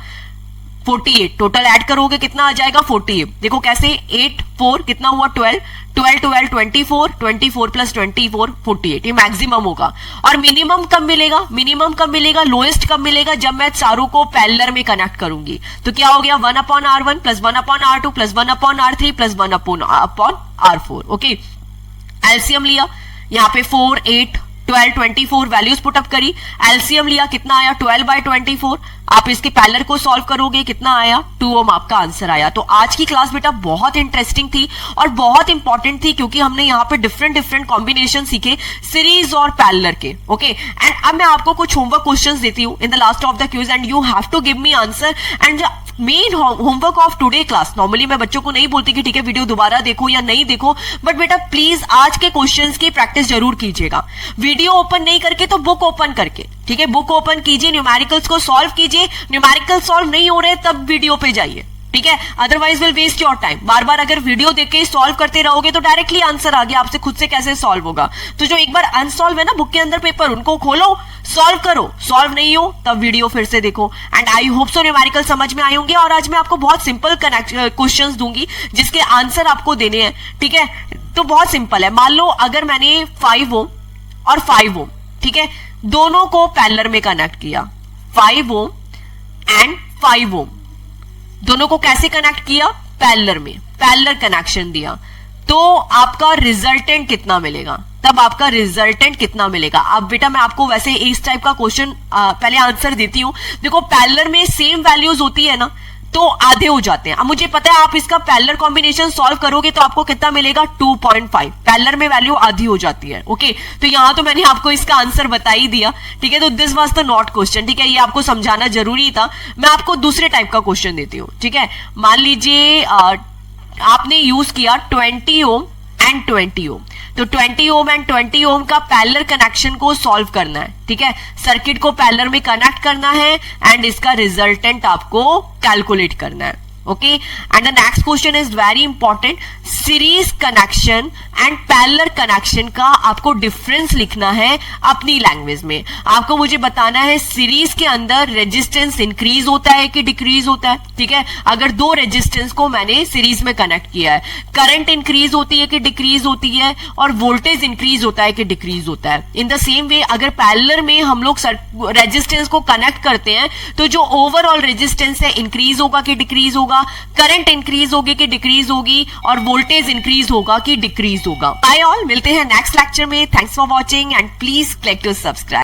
48। टोटल ऐड करोगे कितना आ जाएगा 48। देखो कैसे, 8 4 कितना हुआ 12 12 12 24 24 + 24 48, ये मैक्सिमम होगा। और मिनिमम कब मिलेगा, मिनिमम कब मिलेगा, लोएस्ट कब मिलेगा, जब मैं चारों को पैरेलल में कनेक्ट करूंगी। तो क्या हो गया 1/r1 plus 1/r2 plus 1/r3 plus 1/r4। Okay, LCM लिया, यहाँ पे 4 8 12 24 वैल्यूज पुटअप करी, एलसीएम लिया, कितना आया 12/24। आप इसके पैरेलल को सॉल्व करोगे, कितना आया 2 ओम आपका आंसर आया। तो आज की क्लास बेटा बहुत इंटरेस्टिंग थी और बहुत इंपॉर्टेंट थी, क्योंकि हमने यहाँ पे डिफरेंट कॉम्बिनेशन सीखे सीरीज और पैरेलल के। ओके, एंड अब मैं आपको कुछ होमवर्क क्वेश्चंस देती हूँ in the last of the quiz, and you have to give me answer. And main homework of today class, normally मैं बच्चों को नहीं बोलती कि ठीक है वीडियो दोबारा देखो या नहीं देखो, बट बेटा प्लीज आज के क्वेश्चंस की प्रैक्टिस जरूर कीजिएगा। वीडियो ओपन नहीं करके तो बुक ओपन करके, ठीक है, बुक ओपन कीजिए, न्यूमेरिकल्स को सॉल्व कीजिए। न्यूमेरिकल सॉल्व नहीं हो रहे तब वीडियो पे जाइए, ठीक है, otherwise will waste your time. बार बार अगर वीडियो देख के सॉल्व करते रहोगे तो डायरेक्टली आंसर आ गया, आपसे खुद से कैसे सॉल्व होगा। तो जो एक बार अनसॉल्व है ना बुक के अंदर पेपर, उनको खोलो, सॉल्व करो, सॉल्व नहीं हो तब वीडियो फिर से देखो। And I hope so numerical समझ में आए होंगे। और आज मैं आपको बहुत सिंपल क्वेश्चंस दूंगी जिसके आंसर आपको देने हैं, ठीक है। तो बहुत सिंपल है, मान लो अगर मैंने 5 ओम और 5 ओम, ठीक है, दोनों को पैरेलल में कनेक्ट किया, 5 ओम एंड 5 ओम दोनों को कैसे कनेक्ट किया, पैरेलल में, पैरेलल कनेक्शन दिया, तो आपका रिजल्टेंट कितना मिलेगा, तब आपका रिजल्टेंट कितना मिलेगा। अब बेटा मैं आपको वैसे इस टाइप का क्वेश्चन पहले आंसर देती हूं। देखो पैरेलल में सेम वैल्यूज होती है ना, तो आधे हो जाते हैं। अब मुझे पता है आप इसका पैरेलल कॉम्बिनेशन सॉल्व करोगे तो आपको कितना मिलेगा 2.5, पैरेलल में वैल्यू आधी हो जाती है। ओके, तो यहां तो मैंने आपको इसका आंसर बता ही दिया, ठीक है। तो this was the not question, ठीक है, ये आपको समझाना जरूरी था। मैं आपको दूसरे टाइप का क्वेश्चन देती हूँ, ठीक है। मान लीजिए आपने यूज किया 20 ओम एंड 20 ओम, तो 20 ओम एंड 20 ओम का पैरेलल कनेक्शन को सॉल्व करना है, ठीक है, सर्किट को पैरेलल में कनेक्ट करना है एंड इसका रिजल्टेंट आपको कैलकुलेट करना है। Okay, and the next question is very important. Series connection and parallel connection का आपको डिफरेंस लिखना है अपनी लैंग्वेज में. आपको मुझे बताना है सीरीज के अंदर रेजिस्टेंस इंक्रीज होता है कि डिक्रीज होता है. ठीक है, अगर दो रेजिस्टेंस को मैंने सीरीज में कनेक्ट किया है, करंट इंक्रीज होती है कि डिक्रीज होती है, और वोल्टेज इंक्रीज होता है कि डिक्रीज होता है. इन द सेम वे अगर पैरेलल में हम लोग रेजिस्टेंस को कनेक्ट करते हैं तो जो ओवरऑल रेजिस्टेंस है इंक्रीज होगा कि डिक्रीज होगा, करंट इंक्रीज होगी कि डिक्रीज होगी, और वोल्टेज इंक्रीज होगा कि डिक्रीज होगा. बाय ऑल, मिलते हैं नेक्स्ट लेक्चर में. Thanks for watching and please click to subscribe.